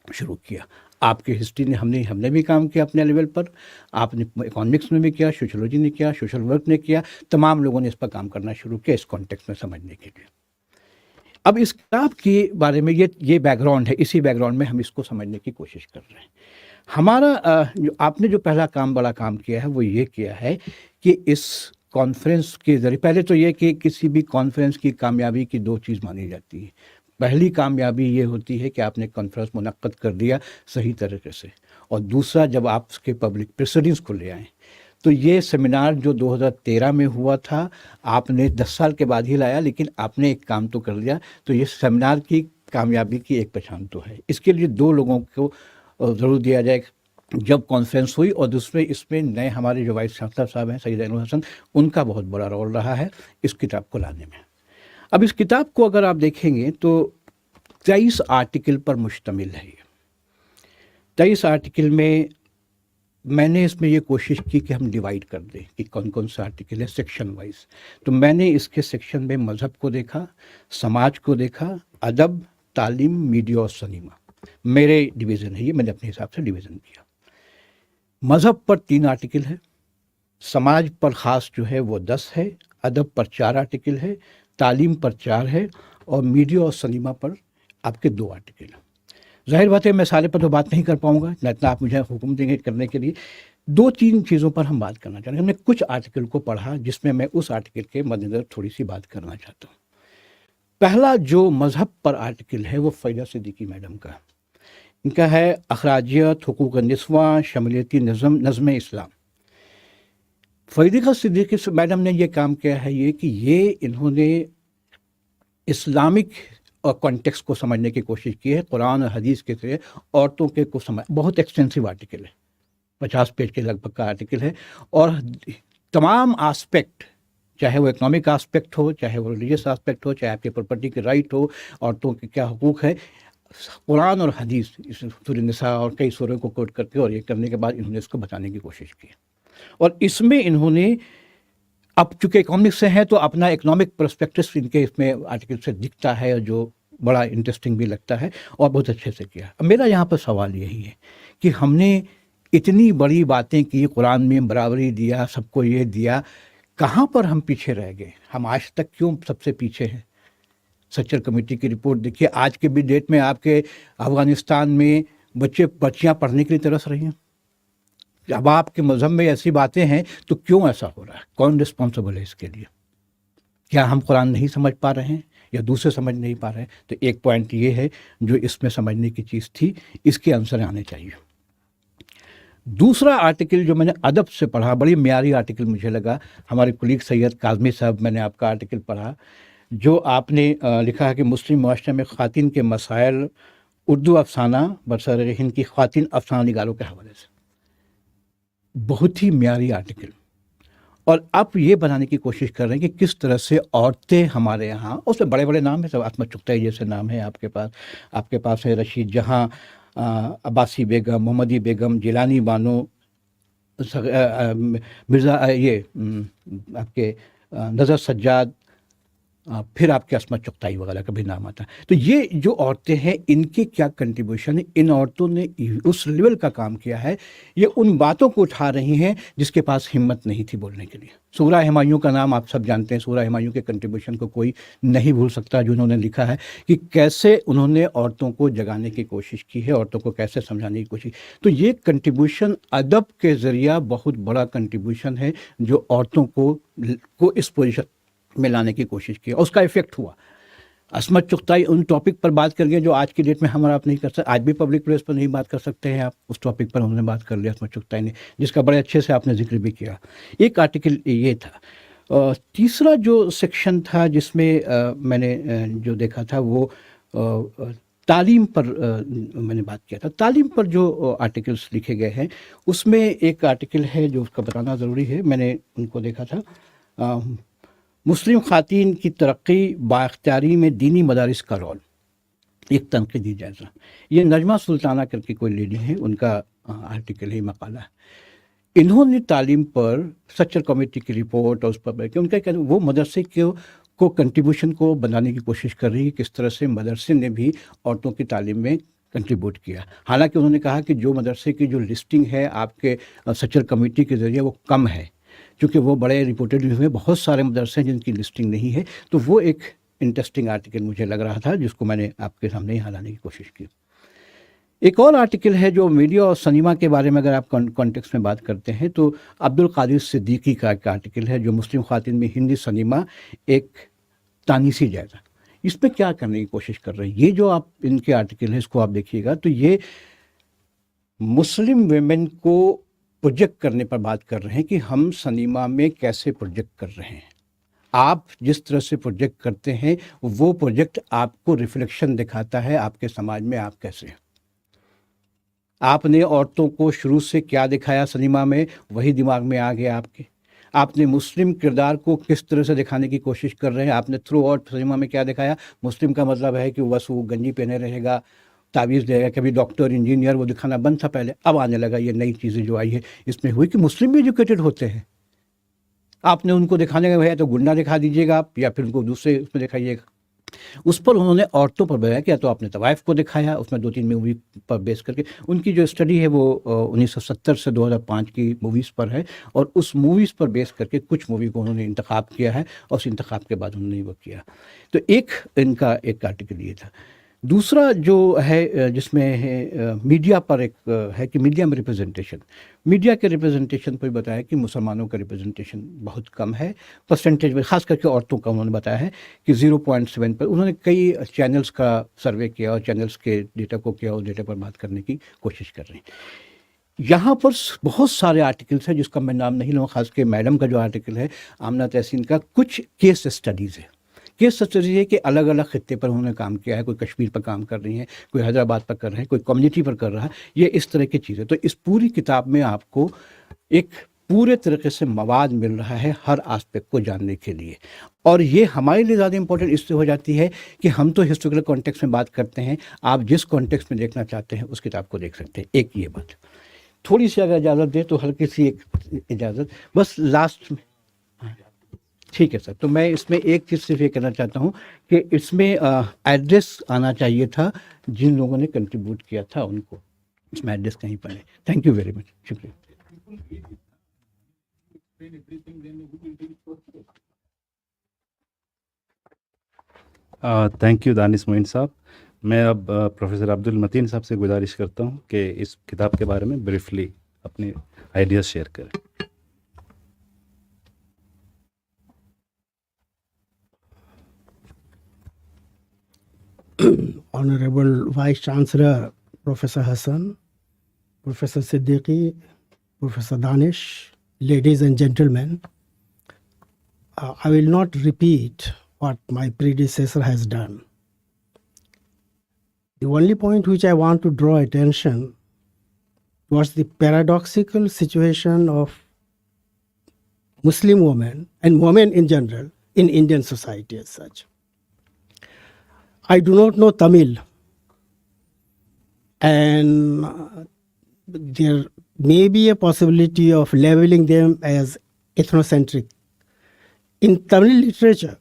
शुरू किया। आपके हिस्ट्री ने हमने भी काम किया अपने लेवल पर, आपने इकोनॉमिक्स में भी किया, सोशियोलॉजी ने किया, सोशल वर्क ने किया, तमाम लोगों ने इस पर काम करना शुरू किया इस कॉन्टेक्स्ट में समझने के लिए। अब इस किताब के बारे में ये बैकग्राउंड है, इसी बैकग्राउंड में हम इसको समझने की कोशिश कर रहे हैं। हमारा आपने जो पहला काम, बड़ा काम किया है वो ये किया है कि इस कॉन्फ्रेंस के ज़रिए, पहले तो ये कि किसी भी कॉन्फ्रेंस की कामयाबी की दो चीज़ मानी जाती है। पहली कामयाबी ये होती है कि आपने कॉन्फ्रेंस मुनक्कद कर दिया सही तरीके से, और दूसरा जब आप उसके पब्लिक प्रेसिडेंस को ले आएँ। तो ये सेमिनार जो 2013 में हुआ था, आपने 10 साल के बाद ही लाया, लेकिन आपने एक काम तो कर लिया। तो ये सेमिनार की कामयाबी की एक पहचान तो है। इसके लिए दो लोगों को ज़रूर दिया जाए जब कॉन्फ्रेंस हुई, और दूसरे इसमें नए हमारे जो वाइस चांसलर साहब हैं सईद अनवर हसन, उनका बहुत बड़ा रोल रहा है इस किताब को लाने में। अब इस किताब को अगर आप देखेंगे तो 23 आर्टिकल पर मुश्तमिल है। 23 आर्टिकल में मैंने इसमें ये कोशिश की कि हम डिवाइड कर दें कि कौन कौन सा आर्टिकल है सेक्शन वाइज। तो मैंने इसके सेक्शन में मज़हब को देखा, समाज को देखा, अदब, तालीम, मीडिया और सिनेमा। میرے ڈویژن ہے یہ, میں نے اپنے حساب سے ڈویژن کیا. مذہب پر 3 آرٹیکل ہے, سماج پر خاص جو ہے وہ 10 ہے, ادب پر 4 آرٹیکل ہے, تعلیم پر 4 ہے, اور میڈیا اور سنیما پر آپ کے 2 آرٹیکل ہیں. ظاہر بات ہے میں سارے پر تو بات نہیں کر پاؤں گا, نہ اتنا آپ مجھے حکم دیں گے کرنے کے لیے. 2-3 چیزوں پر ہم بات کرنا چاہتے ہیں. ہم نے کچھ آرٹیکل کو پڑھا جس میں اس آرٹیکل کے مد نظر تھوڑی سی بات کرنا چاہتا ہوں. پہلا جو مذہب پر آرٹیکل ہے وہ فریدہ صدیقی میڈم کا, ان کا ہے اخراجیت, حقوق نسواں, شمولیتی نظم اسلام. فریدہ صدیقی میڈم نے یہ کام کیا ہے یہ کہ انہوں نے اسلامک اور کانٹیکس کو سمجھنے کی کوشش کی ہے. قرآن اور حدیث کے ذریعے عورتوں کے کو سمجھ, بہت ایکسٹینسو آرٹیکل ہے, 50 پیج کے لگ بھگ کا آرٹیکل ہے, اور تمام آسپیکٹ, چاہے وہ اکنامک آسپیکٹ ہو, چاہے وہ ریلیجیس آسپیکٹ ہو, چاہے آپ کی پراپرٹی کے رائٹ ہو, عورتوں کے کیا حقوق ہے, قرآن اور حدیث سورہ نساء اور کئی سوروں کو کوٹ کر کے اور یہ کرنے کے بعد انہوں نے اس کو بتانے کی کوشش کی. اور اس میں انہوں نے اب چونکہ اکنامکس سے ہیں تو اپنا اکنامک پرسپیکٹس ان کے اس میں آرٹیکل سے دکھتا ہے, جو بڑا انٹرسٹنگ بھی لگتا ہے اور بہت اچھے سے کیا. اب میرا یہاں پر سوال یہی ہے کہ ہم نے اتنی بڑی باتیں کی, قرآن میں برابری دیا, سب کو یہ دیا, کہاں پر ہم پیچھے رہ گئے؟ ہم آج تک کیوں سب سے پیچھے ہیں؟ سچر کمیٹی کی رپورٹ دیکھیے, آج کے بھی ڈیٹ میں آپ کے افغانستان میں بچیاں پڑھنے کے لیے ترس رہی ہیں. اب آپ کے مذہب میں ایسی باتیں ہیں تو کیوں ایسا ہو رہا ہے؟ کون رسپانسبل ہے اس کے لیے؟ کیا ہم قرآن نہیں سمجھ پا رہے ہیں یا دوسرے سمجھ نہیں پا رہے ہیں؟ تو ایک پوائنٹ یہ ہے جو اس میں سمجھنے کی چیز تھی, اس کے آنسر آنے چاہیے. دوسرا آرٹیکل جو میں نے ادب سے پڑھا, بڑی معیاری آرٹیکل مجھے لگا, ہمارے کولیگ سید کاظمی صاحب, میں نے آپ کا آرٹیکل پڑھا جو آپ نے لکھا ہے کہ مسلم معاشرے میں خواتین کے مسائل, اردو افسانہ برسر ہند کی خواتین افسانہ نگاروں کے حوالے سے. بہت ہی معیاری آرٹیکل, اور آپ یہ بنانے کی کوشش کر رہے ہیں کہ کس طرح سے عورتیں ہمارے یہاں, اس میں بڑے بڑے نام ہیں, سب عصمت چغتائی جیسے نام ہے آپ کے پاس ہے رشید جہاں, عباسی بیگم, محمدی بیگم, جیلانی بانو, مرزا یہ آپ کے نظر سجاد, پھر آپ کے عصمت چغتائی وغیرہ کا بھی نام آتا ہے. تو یہ جو عورتیں ہیں ان کی کیا کنٹریبیوشن ہے؟ ان عورتوں نے اس لیول کا کام کیا ہے, یہ ان باتوں کو اٹھا رہی ہیں جس کے پاس ہمت نہیں تھی بولنے کے لیے. سورہ ہمایوں کا نام آپ سب جانتے ہیں, سورہ ہمایوں کے کنٹریبیوشن کو کوئی نہیں بھول سکتا, جو انہوں نے لکھا ہے کہ کیسے انہوں نے عورتوں کو جگانے کی کوشش کی ہے, عورتوں کو کیسے سمجھانے کی کوشش. تو یہ کنٹریبیوشن ادب کے ذریعہ بہت بڑا کنٹریبیوشن ہے جو عورتوں کو اس پوزیشن میں لانے کی کوشش کی, اور اس کا ایفیکٹ ہوا. عصمت چغتائی ان ٹاپک پر بات کر گئے جو آج کی ڈیٹ میں ہم اور آپ نہیں کر سکتے, آج بھی پبلک پلیس پر نہیں بات کر سکتے ہیں آپ. اس ٹاپک پر انہوں نے بات کر لیا عصمت چغتائی نے, جس کا بڑے اچھے سے آپ نے ذکر بھی کیا. ایک آرٹیکل یہ تھا. تیسرا جو سیکشن تھا جس میں میں نے جو دیکھا تھا وہ تعلیم پر میں نے بات کیا تھا. تعلیم پر جو آرٹیکلس لکھے گئے ہیں اس میں ایک آرٹیکل ہے جو اس کا بتانا ضروری ہے, میں نے ان کو دیکھا تھا, مسلم خواتین کی ترقی بااختیاری میں دینی مدارس کا رول, ایک تنقیدی جائزہ. یہ نجمہ سلطانہ کر کے کوئی لیڈی ہے, ان کا آرٹیکل ہے, مقالہ ہے. انہوں نے تعلیم پر سچر کمیٹی کی رپورٹ اور اس پر کہ ان کا کہنا وہ مدرسے کو کنٹریبیوشن کو بنانے کی کوشش کر رہی ہے, کس طرح سے مدرسے نے بھی عورتوں کی تعلیم میں کنٹریبیوٹ کیا. حالانکہ انہوں نے کہا کہ جو مدرسے کی جو لسٹنگ ہے آپ کے سچر کمیٹی کے ذریعے وہ کم ہے, چونکہ وہ بڑے رپورٹڈ ہوئے بہت سارے مدرسے ہیں جن کی لسٹنگ نہیں ہے. تو وہ ایک انٹرسٹنگ آرٹیکل مجھے لگ رہا تھا جس کو میں نے آپ کے سامنے ہی لانے کی کوشش کی. ایک اور آرٹیکل ہے جو میڈیا اور سنیما کے بارے میں اگر آپ کانٹیکس میں بات کرتے ہیں تو عبدالقادر صدیقی کا ایک آرٹیکل ہے جو مسلم خواتین میں ہندی سنیما ایک تانیسی جائزہ. اس پہ کیا کرنے کی کوشش کر رہے ہیں؟ یہ جو آپ ان کے آرٹیکل ہے اس کو آپ دیکھیے گا تو یہ مسلم ویمن کو پروجیکٹ کرنے پر بات کر رہے ہیں کہ ہم سنیما میں کیسے پروجیکٹ کر رہے ہیں. آپ جس طرح سے پروجیکٹ کرتے ہیں وہ پروجیکٹ آپ کو ریفلیکشن دکھاتا ہے آپ کے سماج میں آپ کیسے ہیں. آپ نے عورتوں کو شروع سے کیا دکھایا سنیما میں, وہی دماغ میں آ گیا آپ کے. آپ نے مسلم کردار کو کس طرح سے دکھانے کی کوشش کر رہے ہیں. آپ نے تھرو آؤٹ سنیما میں کیا دکھایا, مسلم کا مطلب ہے کہ بس وہ گنجی پہنے رہے گا, تعویذ دے گا, کبھی ڈاکٹر انجینئر, وہ دکھانا بند تھا پہلے. اب آنے لگا یہ نئی چیزیں جو آئی ہے اس میں ہوئی کہ مسلم بھی ایجوکیٹڈ ہوتے ہیں. آپ نے ان کو دکھانے کا ہے تو گنڈا دکھا دیجیے گا آپ, یا پھر ان کو دوسرے اس میں دکھائیے گا. उस पर उन्होंने औरतों पर बताया कि या तो आपने तवाइफ को दिखाया, उसमें 2-3 मूवी पर बेस करके उनकी जो स्टडी है वो 1970 से 2005 की मूवीज़ पर है, और उस मूवीज़ पर बेस करके कुछ मूवी को उन्होंने इंतखाब किया है, और उस इंतखाब के बाद उन्होंने वो किया। तो एक इनका एक आर्टिकल ये था। दूसरा जो है जिसमें है मीडिया पर एक है कि मीडिया में रिप्रेजेंटेशन, मीडिया के रिप्रेजेंटेशन पर बताया कि मुसलमानों का रिप्रेजेंटेशन बहुत कम है परसेंटेज में, ख़ास करके औरतों का उन्होंने बताया है कि 0.7 पर। उन्होंने कई चैनल्स का सर्वे किया और चैनल्स के डेटा को किया, और डेटा पर बात करने की कोशिश कर रहे हैं। यहाँ पर बहुत सारे आर्टिकल्स हैं जिसका मैं नाम नहीं लूँगा, खास के मैडम का जो आर्टिकल है आमना तहसीन का, कुछ केस स्टडीज़ है। केस स्टडी है कि अलग अलग खित्ते पर उन्होंने काम किया है, कोई कश्मीर पर काम कर रही हैं, कोई हैदराबाद पर कर रहे हैं, कोई कम्युनिटी पर कर रहा है, ये इस तरह की चीज़ें। तो इस पूरी किताब में आपको एक पूरे तरीके से मवाद मिल रहा है हर आस्पेक्ट को जानने के लिए, और ये हमारे लिए ज़्यादा इंपॉर्टेंट इससे हो जाती है कि हम तो हिस्टोरिकल कॉन्टेक्स्ट में बात करते हैं, आप जिस कॉन्टेक्स्ट में देखना चाहते हैं उस किताब को देख सकते हैं। एक ये बात, थोड़ी सी अगर इजाज़त दें तो हल्की सी एक इजाज़त बस लास्ट में। ठीक है सर, तो मैं इसमें एक चीज़ सिर्फ ये कहना चाहता हूँ कि इसमें एड्रेस आना चाहिए था जिन लोगों ने कंट्रीब्यूट किया था उनको, इसमें एड्रेस कहीं पर है। थैंक यू वेरी मच, शुक्रिया। थैंक यू दानिश मोइन साहब। मैं अब प्रोफेसर अब्दुल मतीन साहब से गुजारिश करता हूँ कि इस किताब के बारे में ब्रीफली अपने आइडियाज़ शेयर करें। Honorable Vice Chancellor Professor Hassan, Professor Siddiqui, Professor Danish, ladies and gentlemen, I will not repeat what my predecessor has done. The only point which I want to draw attention was the paradoxical situation of Muslim women and women in general in Indian society as such. I do not know Tamil, and there may be a possibility of labeling them as ethnocentric. In Tamil literature,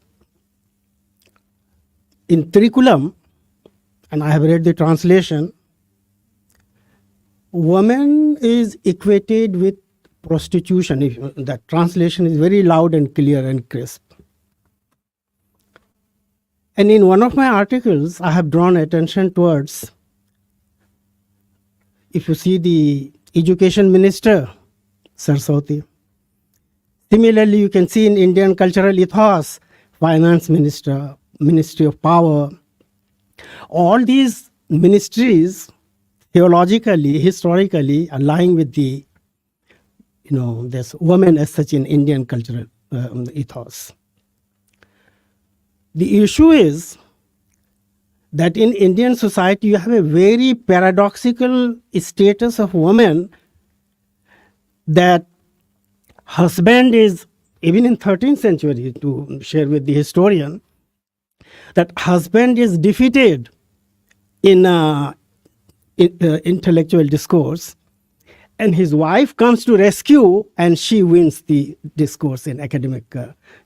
in Tirikulam, and I have read the translation, woman is equated with prostitution. That translation is very loud and clear and crisp. And in one of my articles, I have drawn attention towards, if you see the Education Minister, Saraswati. Similarly, you can see in Indian cultural ethos, Finance Minister, Ministry of Power. All these ministries, theologically, historically, are lying with the, there's women as such in Indian cultural ethos. The issue is that in Indian society, you have a very paradoxical status of women, that husband is, even in 13th century, to share with the historian, that husband is defeated in intellectual discourse, and his wife comes to rescue, and she wins the discourse in academic,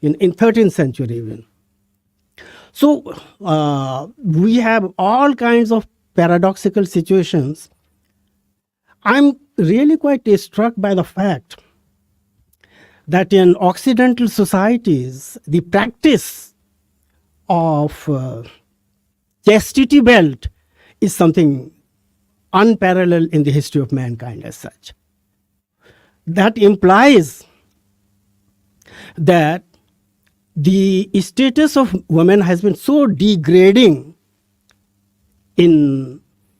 in 13th century even. So we have all kinds of paradoxical situations. I'm really quite struck by the fact that in Occidental societies, the practice of chastity belt is something unparalleled in the history of mankind as such. That implies that the status of women has been so degrading in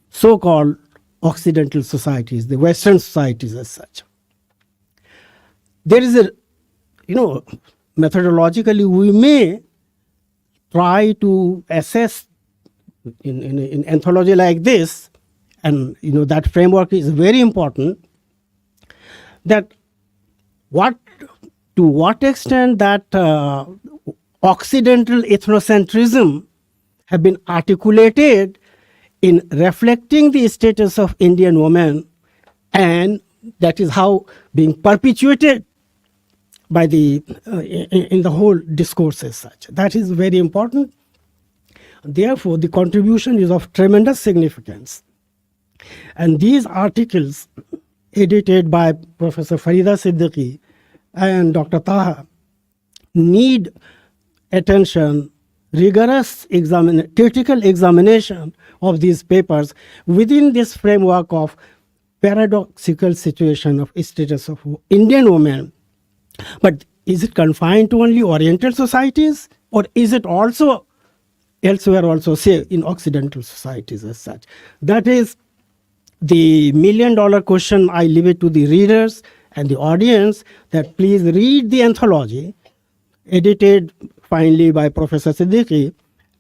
so-called Occidental societies, the Western societies as such. There is a, methodologically we may try to assess in anthology like this, and that framework is very important, that to what extent that Occidental ethnocentrism have been articulated in reflecting the status of Indian women, and that is how being perpetuated by the in the whole discourse as such. That is very important. Therefore, the contribution is of tremendous significance. And these articles, edited by Professor Farida Siddiqui and Dr. Taha, need attention, rigorous critical examination of these papers within this framework of paradoxical situation of status of Indian women. But is it confined to only Oriental societies, or is it also elsewhere also, say, in Occidental societies as such? That is the million-dollar question. I leave it to the readers and the audience that please read the anthology edited finally by Professor Siddiqui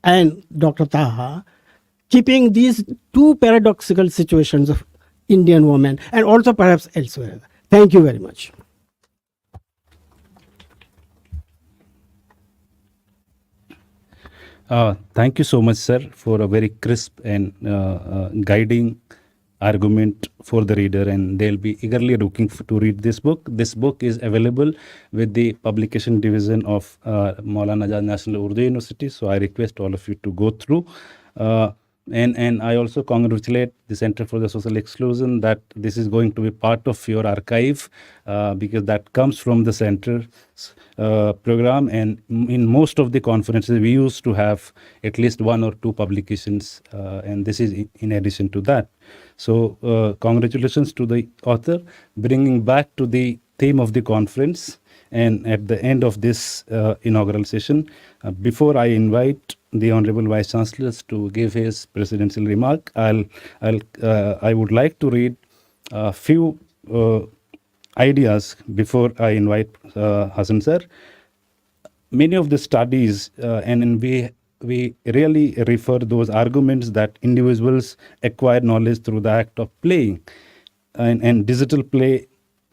and Dr. Taha, keeping these two paradoxical situations of Indian women and also perhaps elsewhere. Thank you very much. Thank you so much, sir, for a very crisp and guiding argument for the reader, and they'll be eagerly looking to read this book. This book is available with the publication division of Maulana Azad National Urdu University, so I request all of you to go through. And I also congratulate the Center for the Social Exclusion that this is going to be part of your archive because that comes from the center's program, and in most of the conferences we used to have at least one or two publications, and this is in addition to that. So congratulations to the author, bringing back to the theme of the conference and at the end of this inaugural session. Before I invite the Honorable Vice Chancellor to give his presidential remark, I would like to read a few ideas before I invite Hassan sir. Many of the studies, and we really refer those arguments that individuals acquire knowledge through the act of playing, and digital play,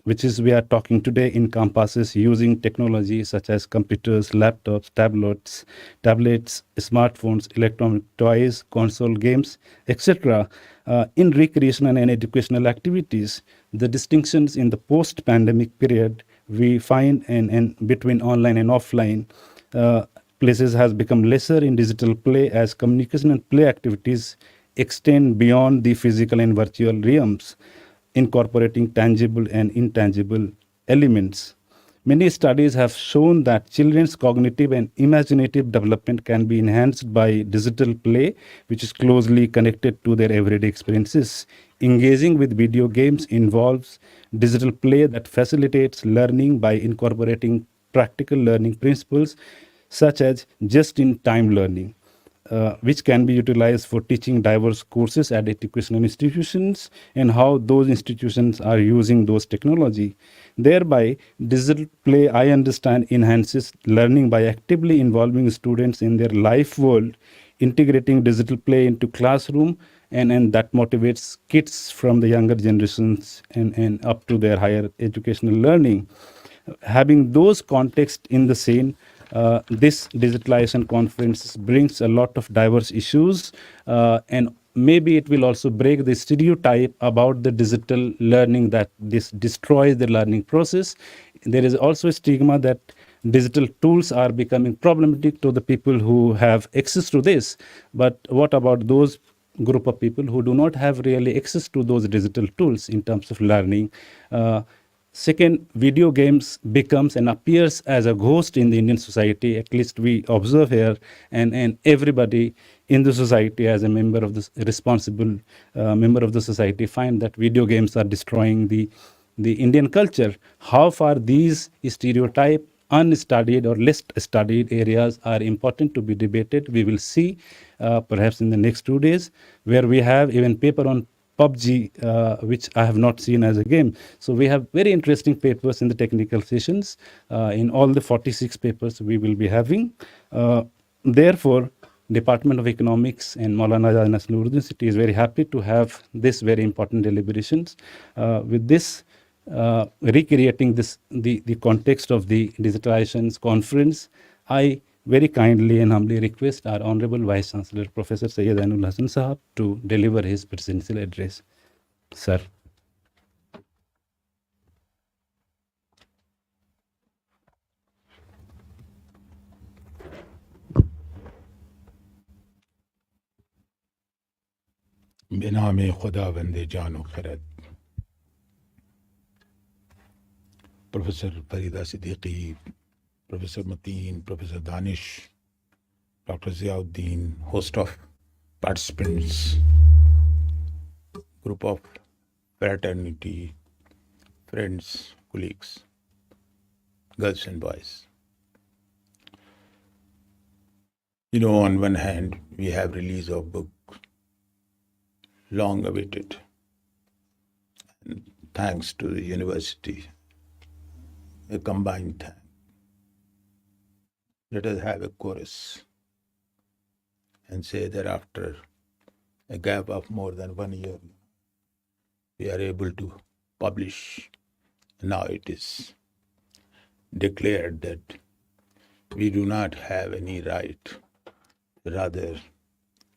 which is we are talking today, encompasses using technology such as computers, laptops, tablets, smartphones, electronic toys, console games, etc. In recreational and educational activities. The distinctions in the post-pandemic period we find and between online and offline places has become lesser in digital play as communication and play activities extend beyond the physical and virtual realms, incorporating tangible and intangible elements. Many studies have shown that children's cognitive and imaginative development can be enhanced by digital play, which is closely connected to their everyday experiences. Engaging with video games involves digital play that facilitates learning by incorporating practical learning principles such as just-in-time learning, which can be utilized for teaching diverse courses at educational institutions and how those institutions are using those technology. Thereby, digital play, I understand, enhances learning by actively involving students in their life world, integrating digital play into classroom, and that motivates kids from the younger generations and up to their higher educational learning. Having those contexts in the scene, this digitalization conference brings a lot of diverse issues, and maybe it will also break the stereotype about the digital learning that this destroys the learning process. There is also a stigma that digital tools are becoming problematic to the people who have access to this. But what about those group of people who do not have really access to those digital tools in terms of learning? Second, video games becomes and appears as a ghost in the Indian society, at least we observe here, and everybody in the society as a member of the responsible member of the society find that video games are destroying the Indian culture. How far these stereotype, unstudied or less studied areas are important to be debated, we will see perhaps in the next 2 days, where we have even paper on PUBG, which I have not seen as a game. So we have very interesting papers in the technical sessions, in all the 46 papers we will be having. Therefore, Department of Economics and Maulana Azad National Urdu University is very happy to have this very important deliberations. With this, recreating this the context of the digitalization conference, I very kindly and humbly request our Honorable Vice Chancellor, Professor Syed Ainul Hasan Sahab, to deliver his presidential address. Sir. به نام خداوند جان و خرد. Professor Farida Siddiqui, Professor Mateen, Professor Danish, Dr. Ziauddin, host of participants, group of fraternity, friends, colleagues, girls and boys. You know, on one hand, we have release of book, long awaited, and thanks to the university, a combined thank. Let us have a chorus and say that after a gap of more than 1 year, we are able to publish. Now it is declared that we do not have any right. Rather,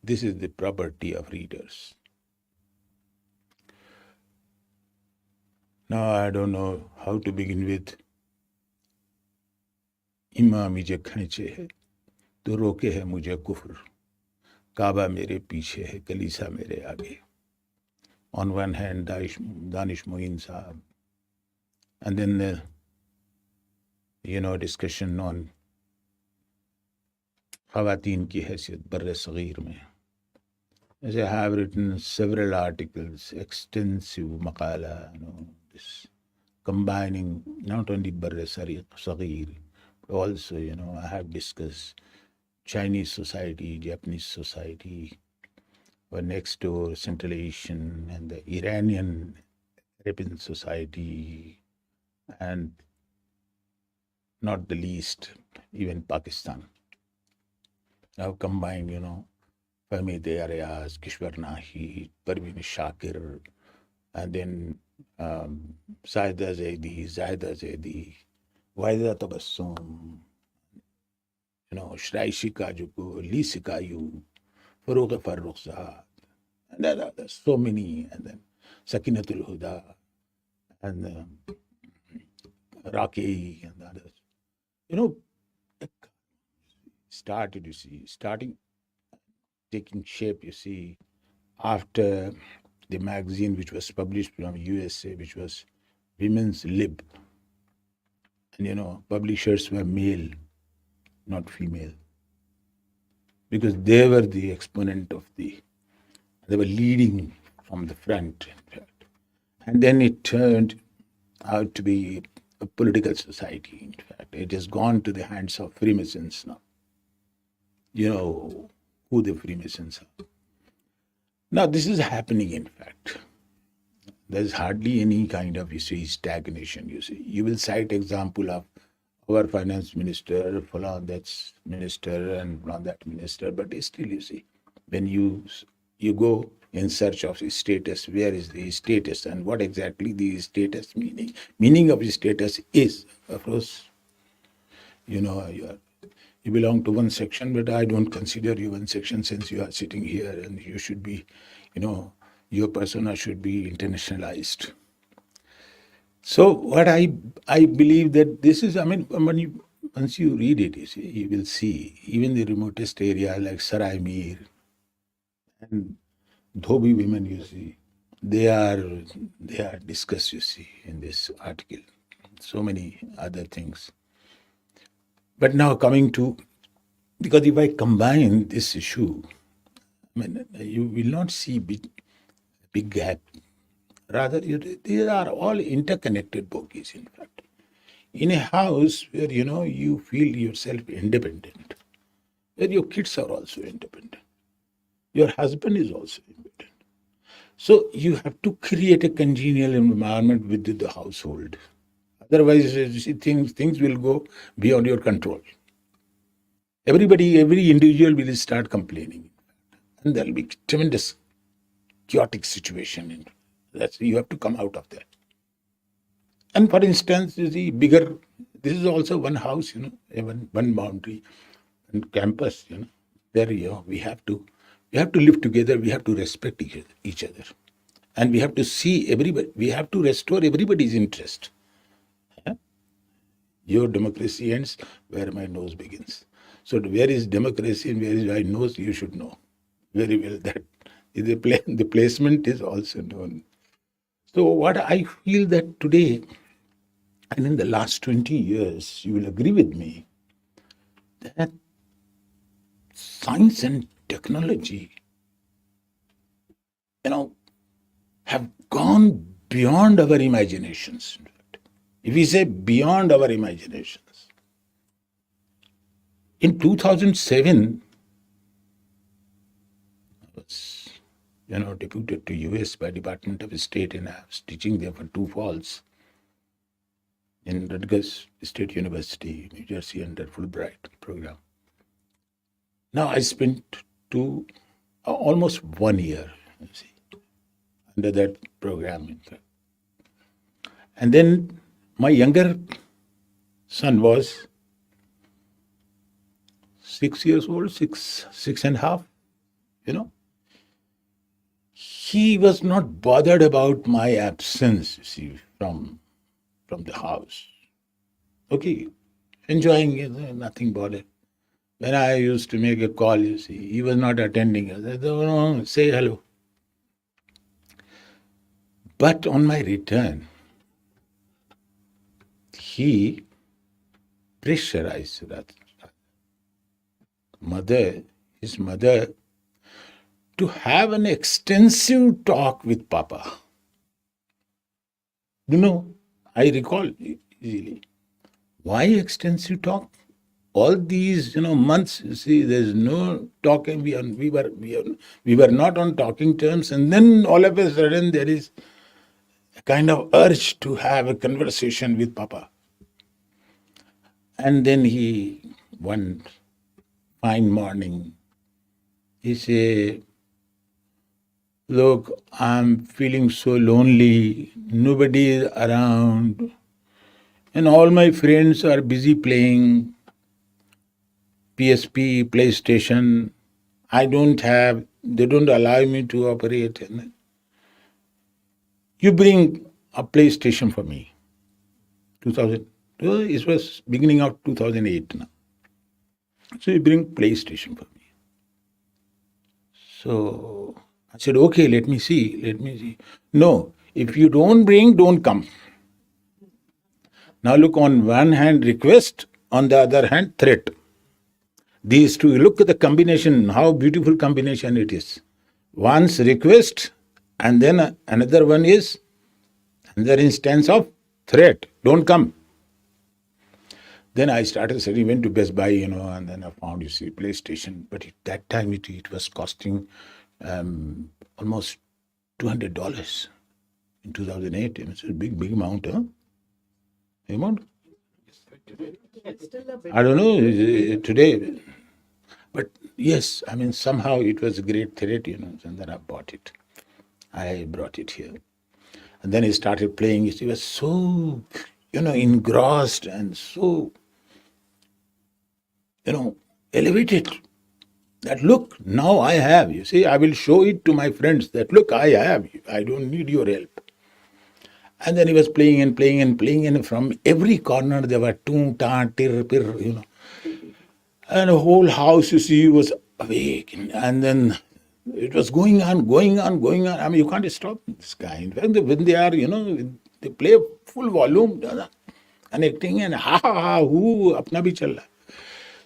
this is the property of readers. Now I don't know how to begin with. इमाम मुझे खींचे है तो रोके है मुझे कुफ्र, काबा मेरे पीछे है कलीसा मेरे आगे. On one hand, Danish Moin Sahab, and then the discussion on ख़वातीन की हैसियत बर्रे सगीर में. As I have written several articles, extensive maqala, this combining not only Barre Saghir, but also, I have discussed Chinese society, Japanese society, or next door Central Asian and the Iranian Arabian society, and not the least, even Pakistan. I've combined, 𝘊𝘰𝑐𝒏𝒂𝒕𝒊𝒐𝒏𝒂𝒍 𝑪𝒐𝒏𝒏𝒄𝒆, and then 𝑰𝒐𝑒𝑙𝒂𝒂𝒍 𝑪𝒐𝒏𝒂𝒂𝒊𝒐𝒏𝒂𝒍, 𝘕𝘢𝘭𝑚𝑒𝑙𝒂𝒂𝒊𝒐𝒏𝒂𝒂𝒊𝒂𝒍, and there are so many, and then 𝘃𝑒𝑚𝑒𝑡𝑢𝑙 �Ｈُدَى, and �ރَاقِي, and others. Starting taking shape, after the magazine which was published from USA, which was Women's Lib. And publishers were male, not female, because they were the exponent of they were leading from the front, in fact. And then it turned out to be a political society, in fact. It has gone to the hands of Freemasons now. You know who the Freemasons are. Now, this is happening, in fact. There's hardly any kind of, stagnation, You will cite example of our finance minister, that's minister, and that minister, but still, when you go in search of his status, where is the status, and what exactly the status meaning? Meaning of his status is, of course, you belong to one section, but I don't consider you one section since you are sitting here, and you should be, your persona should be internationalized. So what I believe that this is, once you read it, you will see, even the remotest area like Sarai Mir and Dhobi women, they are discussed, in this article. So many other things. But now coming to, because if I combine this issue, you will not see big gap. Rather, these are all interconnected bogies, in fact. In a house where, you feel yourself independent, where your kids are also independent, your husband is also independent. So you have to create a congenial environment within the household. Otherwise, things will go beyond your control. Every individual will start complaining. And there will be tremendous chaotic situation. You have to come out of that. And for instance, this is also one house, one boundary and campus, there we have to live together, we have to respect each other. And we have to see everybody, we have to restore everybody's interest. Your democracy ends where my nose begins. So where is democracy and where is my nose, you should know very well that The placement is also known. So what I feel that today, and in the last 20 years, you will agree with me, that science and technology, have gone beyond our imaginations. If we say beyond our imaginations, in 2007, I was, deputed to US by Department of State, and I was teaching there for 2 falls in Rutgers State University, New Jersey, under Fulbright program. Now I spent almost 1 year, under that program, in fact. And then my younger son was 6 years old, six and a half, He was not bothered about my absence, from the house. Okay, enjoying it, nothing bothered. When I used to make a call, he was not attending. I said, no, say hello. But on my return, he pressurized his mother, to have an extensive talk with Papa. I recall easily. Why extensive talk? All these, months, there's no talking. We were not on talking terms, and then all of a sudden there is a kind of urge to have a conversation with Papa. And then one fine morning, he said, look, I'm feeling so lonely, nobody is around, and all my friends are busy playing PSP, PlayStation. They don't allow me to operate. You bring a PlayStation for me. It was beginning of 2008 now. So you bring PlayStation for me. So I said, okay, let me see. No, if you don't bring, don't come. Now look, on one hand request, on the other hand threat. These two, look at the combination, how beautiful combination it is. One's request, and then another one is another instance of threat. Don't come. Then I started studying, went to Best Buy, and then I found, PlayStation. But at that time, it was costing almost $200 in 2008. It's a big amount, huh? Amount? I don't know today. But yes, somehow it was a great threat, and then I bought it. I brought it here. And then he started playing. He was so, engrossed and so, elevated. That look, now I have, I will show it to my friends that look, I have, I don't need your help. And then he was playing and playing and playing, and from every corner there were toon, ta, tir, pir, And the whole house, was awake. And then it was going on. You can't stop this guy. In fact, when they are, they play full volume, connecting, and hoo, apna bhi chal raha.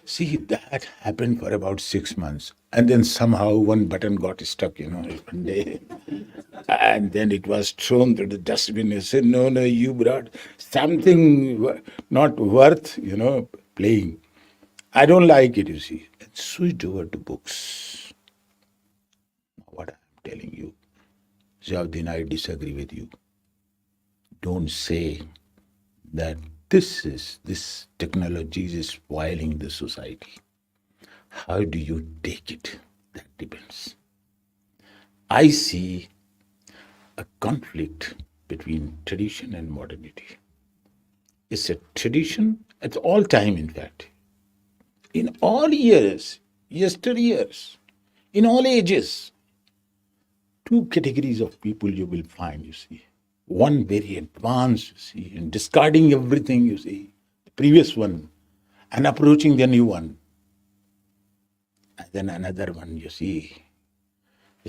See, that happened for about 6 months. And then somehow one button got stuck, one day. And then it was thrown to the dustbin. He said, no, you brought something not worth, playing. I don't like it, And switched over to books. What I'm telling you, Zyauddin, I disagree with you. Don't say that this technology is spoiling the society. How do you take it? That depends. I see a conflict between tradition and modernity. It's a tradition at all time, in fact. In all years, yesteryears, in all ages, 2 categories of people you will find, One very advanced, and discarding everything, the previous one, and approaching the new one. And then another one,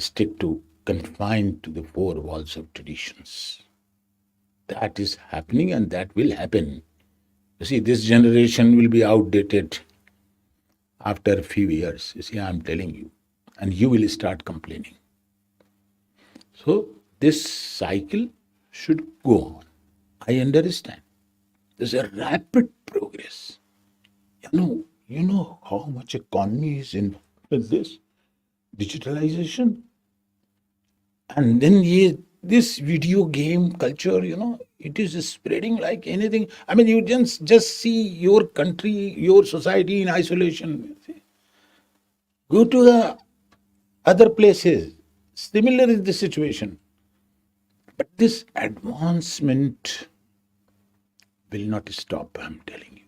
stick to, confined to the four walls of traditions. That is happening and that will happen. You see, this generation will be outdated after a few years. You see, I'm telling you. And you will start complaining. So, this cycle should go on. I understand. There's a rapid progress. You know how much economy is in with this digitalization? And then this video game culture, it is spreading like anything. I mean, you just see your country, your society in isolation. Go to the other places. Similar is the situation. But this advancement will not stop, I'm telling you.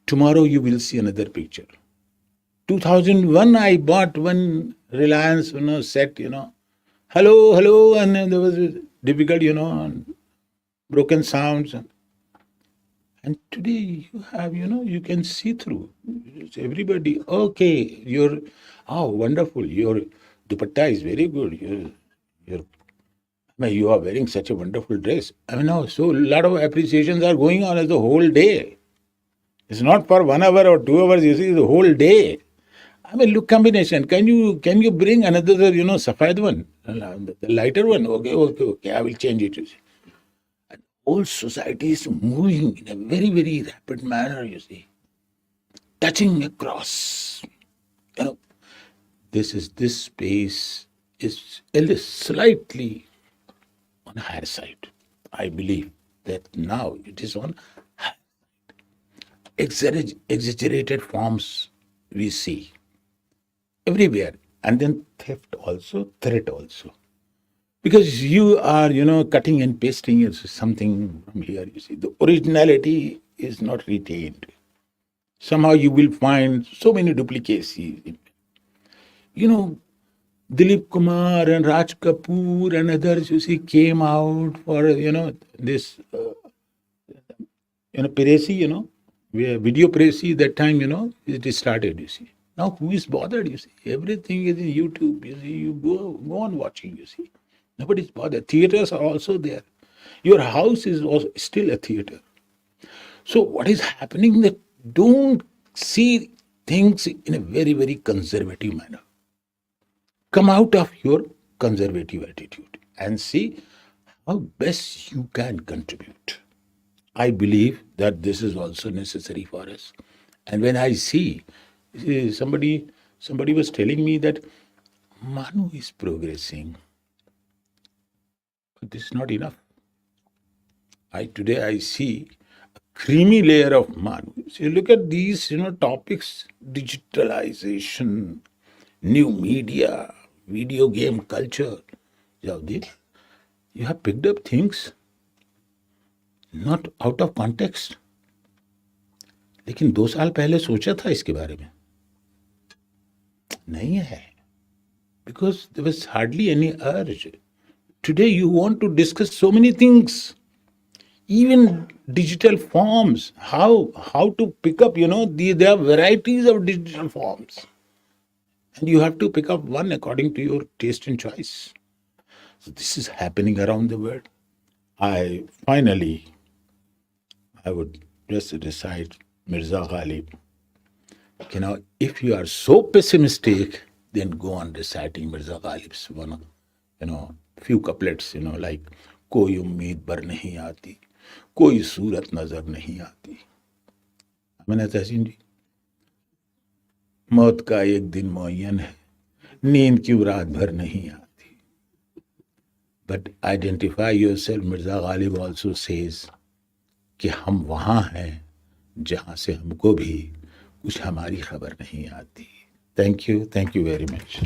Tomorrow you will see another picture. 2001, I bought one Reliance, set, hello, and then there was difficult, broken sounds. And today you have, you can see through. Everybody, okay, wonderful, your dupatta is very good. You are wearing such a wonderful dress. So a lot of appreciations are going on as the whole day. It's not for 1 hour or 2 hours, you see, the whole day. Look combination. Can you bring another, safed one? The lighter one? Okay, I will change it. You see. And whole society is moving in a very, very rapid manner, you see. Touching across. This space is slightly on the higher side. I believe that now it is on exaggerated forms we see everywhere, and then theft also, threat also. Because you are, cutting and pasting something from here, you see. The originality is not retained. Somehow you will find so many duplicates. Dilip Kumar and Raj Kapoor and others, you see, came out for, this, piracy, video piracy, that time, it started, you see. Now who is bothered, you see? Everything is in YouTube, you see. You go on watching, you see. Nobody's bothered. Theaters are also there. Your house is also still a theater. So what is happening that don't see things in a very, very conservative manner. Come out of your conservative attitude and see how best you can contribute. I believe that this is also necessary for us. And when I see, somebody was telling me that MANUU is progressing, but this is not enough. Today I see a creamy layer of MANUU. So you look at these, topics: digitalization, new media, video game culture. You have picked up things not out of context. लेकिन 2 साल पहले सोचा था इसके बारे में? नहीं है. Because there was hardly any urge. Today you want to discuss so many things. Even digital forms. How to pick up, there are varieties of digital forms. And you have to pick up one according to your taste and choice. So this is happening around the world. I would just recite Mirza Ghalib. If you are so pessimistic, then go on reciting Mirza Ghalib's one, few couplets, like कोई उम्मीद बर नहीं आती, कोई सूरत नजर नहीं आती. मैंने तहसीन जी, मौत का एक दिन मुअय्यन है, नींद क्यों रात भर नहीं आती. But identify yourself, Mirza Ghalib also says कि हम वहाँ हैं जहाँ से हमको भी कुछ हमारी खबर नहीं आती. Thank you very much.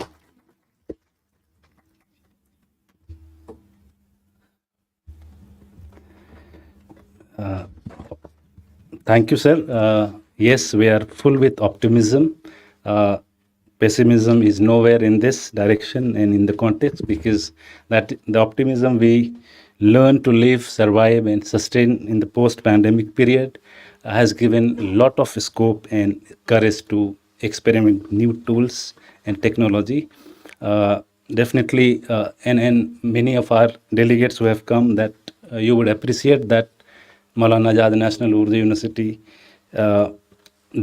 Thank you, sir. Yes, we are full with optimism. Pessimism is nowhere in this direction and in the context, because that the optimism we learn to live, survive and sustain in the post-pandemic period has given a lot of scope and courage to experiment new tools and technology. definitely, and many of our delegates who have come, that you would appreciate that Maulana Azad National Urdu University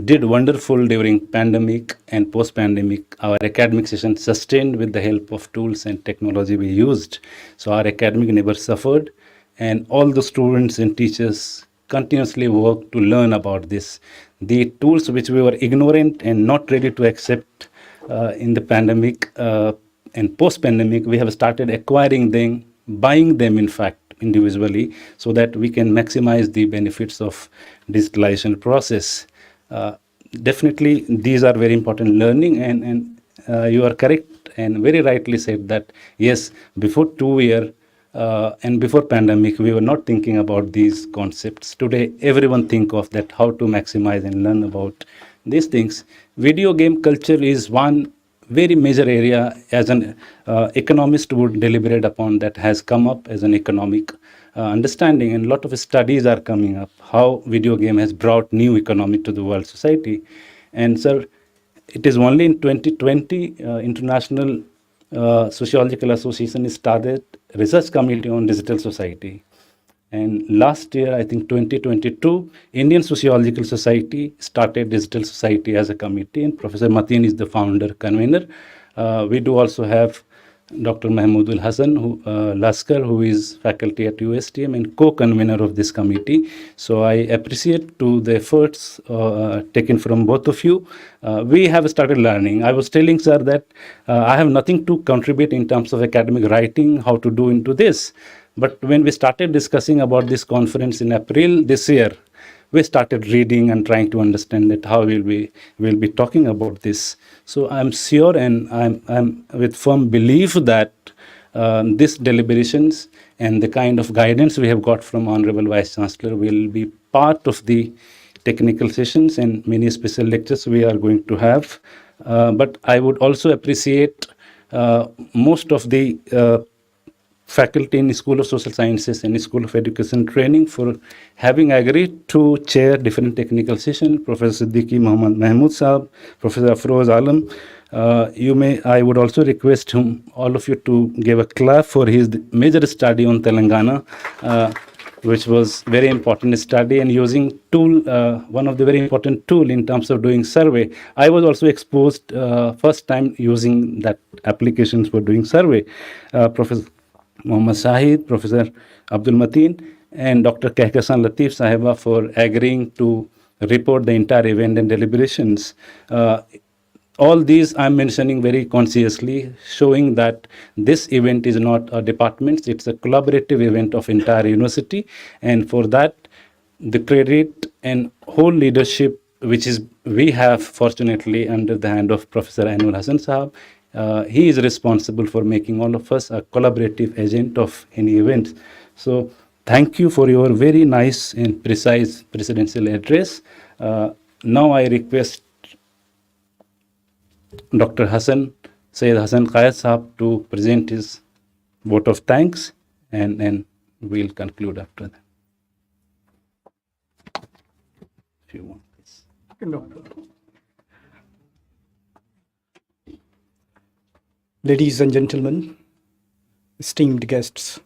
did wonderful during pandemic and post-pandemic. Our academic session sustained with the help of tools and technology we used. So our academic never suffered, and all the students and teachers continuously worked to learn about this. The tools which we were ignorant and not ready to accept in the pandemic and post-pandemic, we have started acquiring them, buying them in fact individually, so that we can maximize the benefits of digitalization process. Definitely these are very important learning, and you are correct and very rightly said that yes, before 2 years and before pandemic we were not thinking about these concepts. Today everyone think of that, how to maximize and learn about these things. Video game culture is one very major area as an economist would deliberate upon, that has come up as an economic understanding, and a lot of studies are coming up how video game has brought new economy to the world society. And sir, it is only in 2020 International Sociological Association started research committee on digital society. And last year, I think 2022, Indian Sociological Society started Digital Society as a committee, and Professor Mateen is the founder, convener. We do also have Dr. Mahmoodul Hassan Laskar, who is faculty at USTM and co-convener of this committee. So I appreciate to the efforts taken from both of you. We have started learning. I was telling sir that I have nothing to contribute in terms of academic writing, how to do into this. But when we started discussing about this conference in April this year, we started reading and trying to understand that how we'll be talking about this. So I'm sure, and I'm with firm belief that these deliberations and the kind of guidance we have got from Honorable Vice Chancellor will be part of the technical sessions and many special lectures we are going to have. But I would also appreciate most of the faculty in School of Social Sciences and School of Education Training for having agreed to chair different technical sessions. Professor Siddiqui Muhammad Mahmood Saab, Professor Afroz Alam. I would also request all of you to give a clap for his major study on Telangana, which was very important study, and using tool, one of the very important tool in terms of doing survey. I was also exposed first time using that applications for doing survey. Professor Mohammad Shahid, Professor Abdul Mateen, and Dr. Kehkashan Latif Sahiba for agreeing to report the entire event and deliberations. All these I'm mentioning very consciously, showing that this event is not a department, it's a collaborative event of entire university. And for that, the credit and whole leadership, which is we have fortunately under the hand of Professor Ainul Hassan Sahab. He is responsible for making all of us a collaborative agent of any event. So thank you for your very nice and precise presidential address. Now I request Dr. Syed Hassan Qayat Sahab to present his vote of thanks, and we'll conclude after that. If you want, please. Ladies and gentlemen, esteemed guests,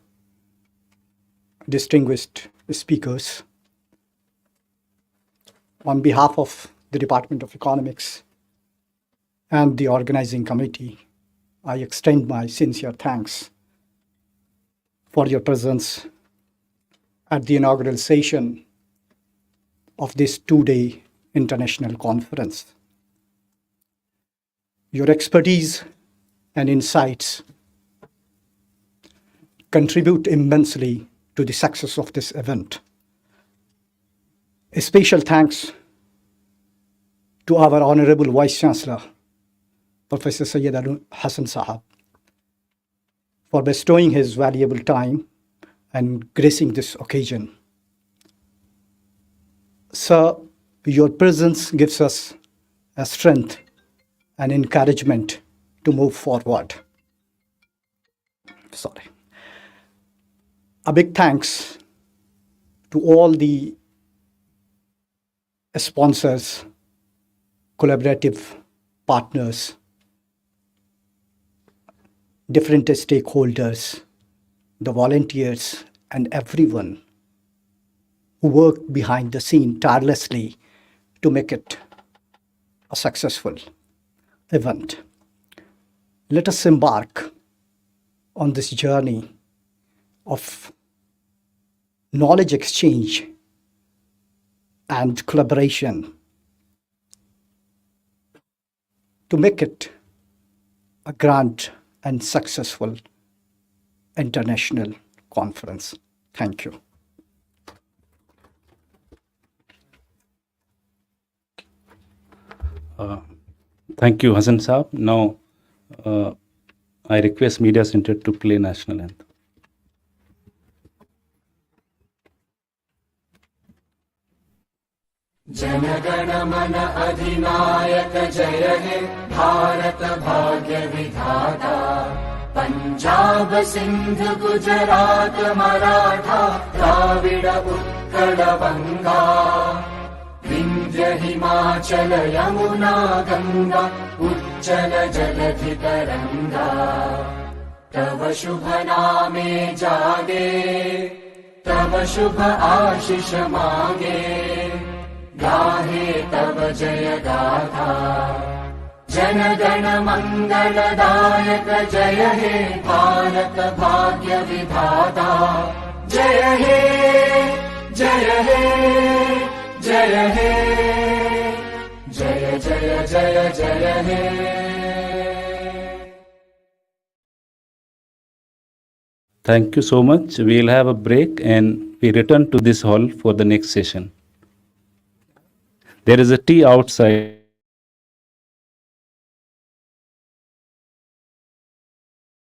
distinguished speakers, on behalf of the Department of Economics and the organizing committee, I extend my sincere thanks for your presence at the inaugural session of this two-day international conference. Your expertise and insights contribute immensely to the success of this event. A special thanks to our Honorable Vice Chancellor, Professor Syed Hassan Sahab, for bestowing his valuable time and gracing this occasion. Sir, your presence gives us a strength and encouragement to move forward. A big thanks to all the sponsors, collaborative partners, different stakeholders, the volunteers, and everyone who worked behind the scene tirelessly to make it a successful event. Let us embark on this journey of knowledge exchange and collaboration to make it a grand and successful international conference. Thank you. Thank you, Hassan Saab. Now, I request Media Center to play national anthem. जनगण मन अधिनायक जय हे भारत भाग्य विधाता पंजाब सिंध गुजरात मराठा द्राविड उत्कल बंगा विंध्य हिमाचल यमुना गंगा उच्चल जलधि तरंगा तव शुभ नामे जागे तव शुभ आशीष मांगे गाहे तव जय गाथा जनगण मंगलदायक जय हे भारत भाग्य विधाता जय हे जय हे जय हे जय जय जय जय हे. Thank you so much. We'll have a break and we return to this hall for the next session. There is a tea outside.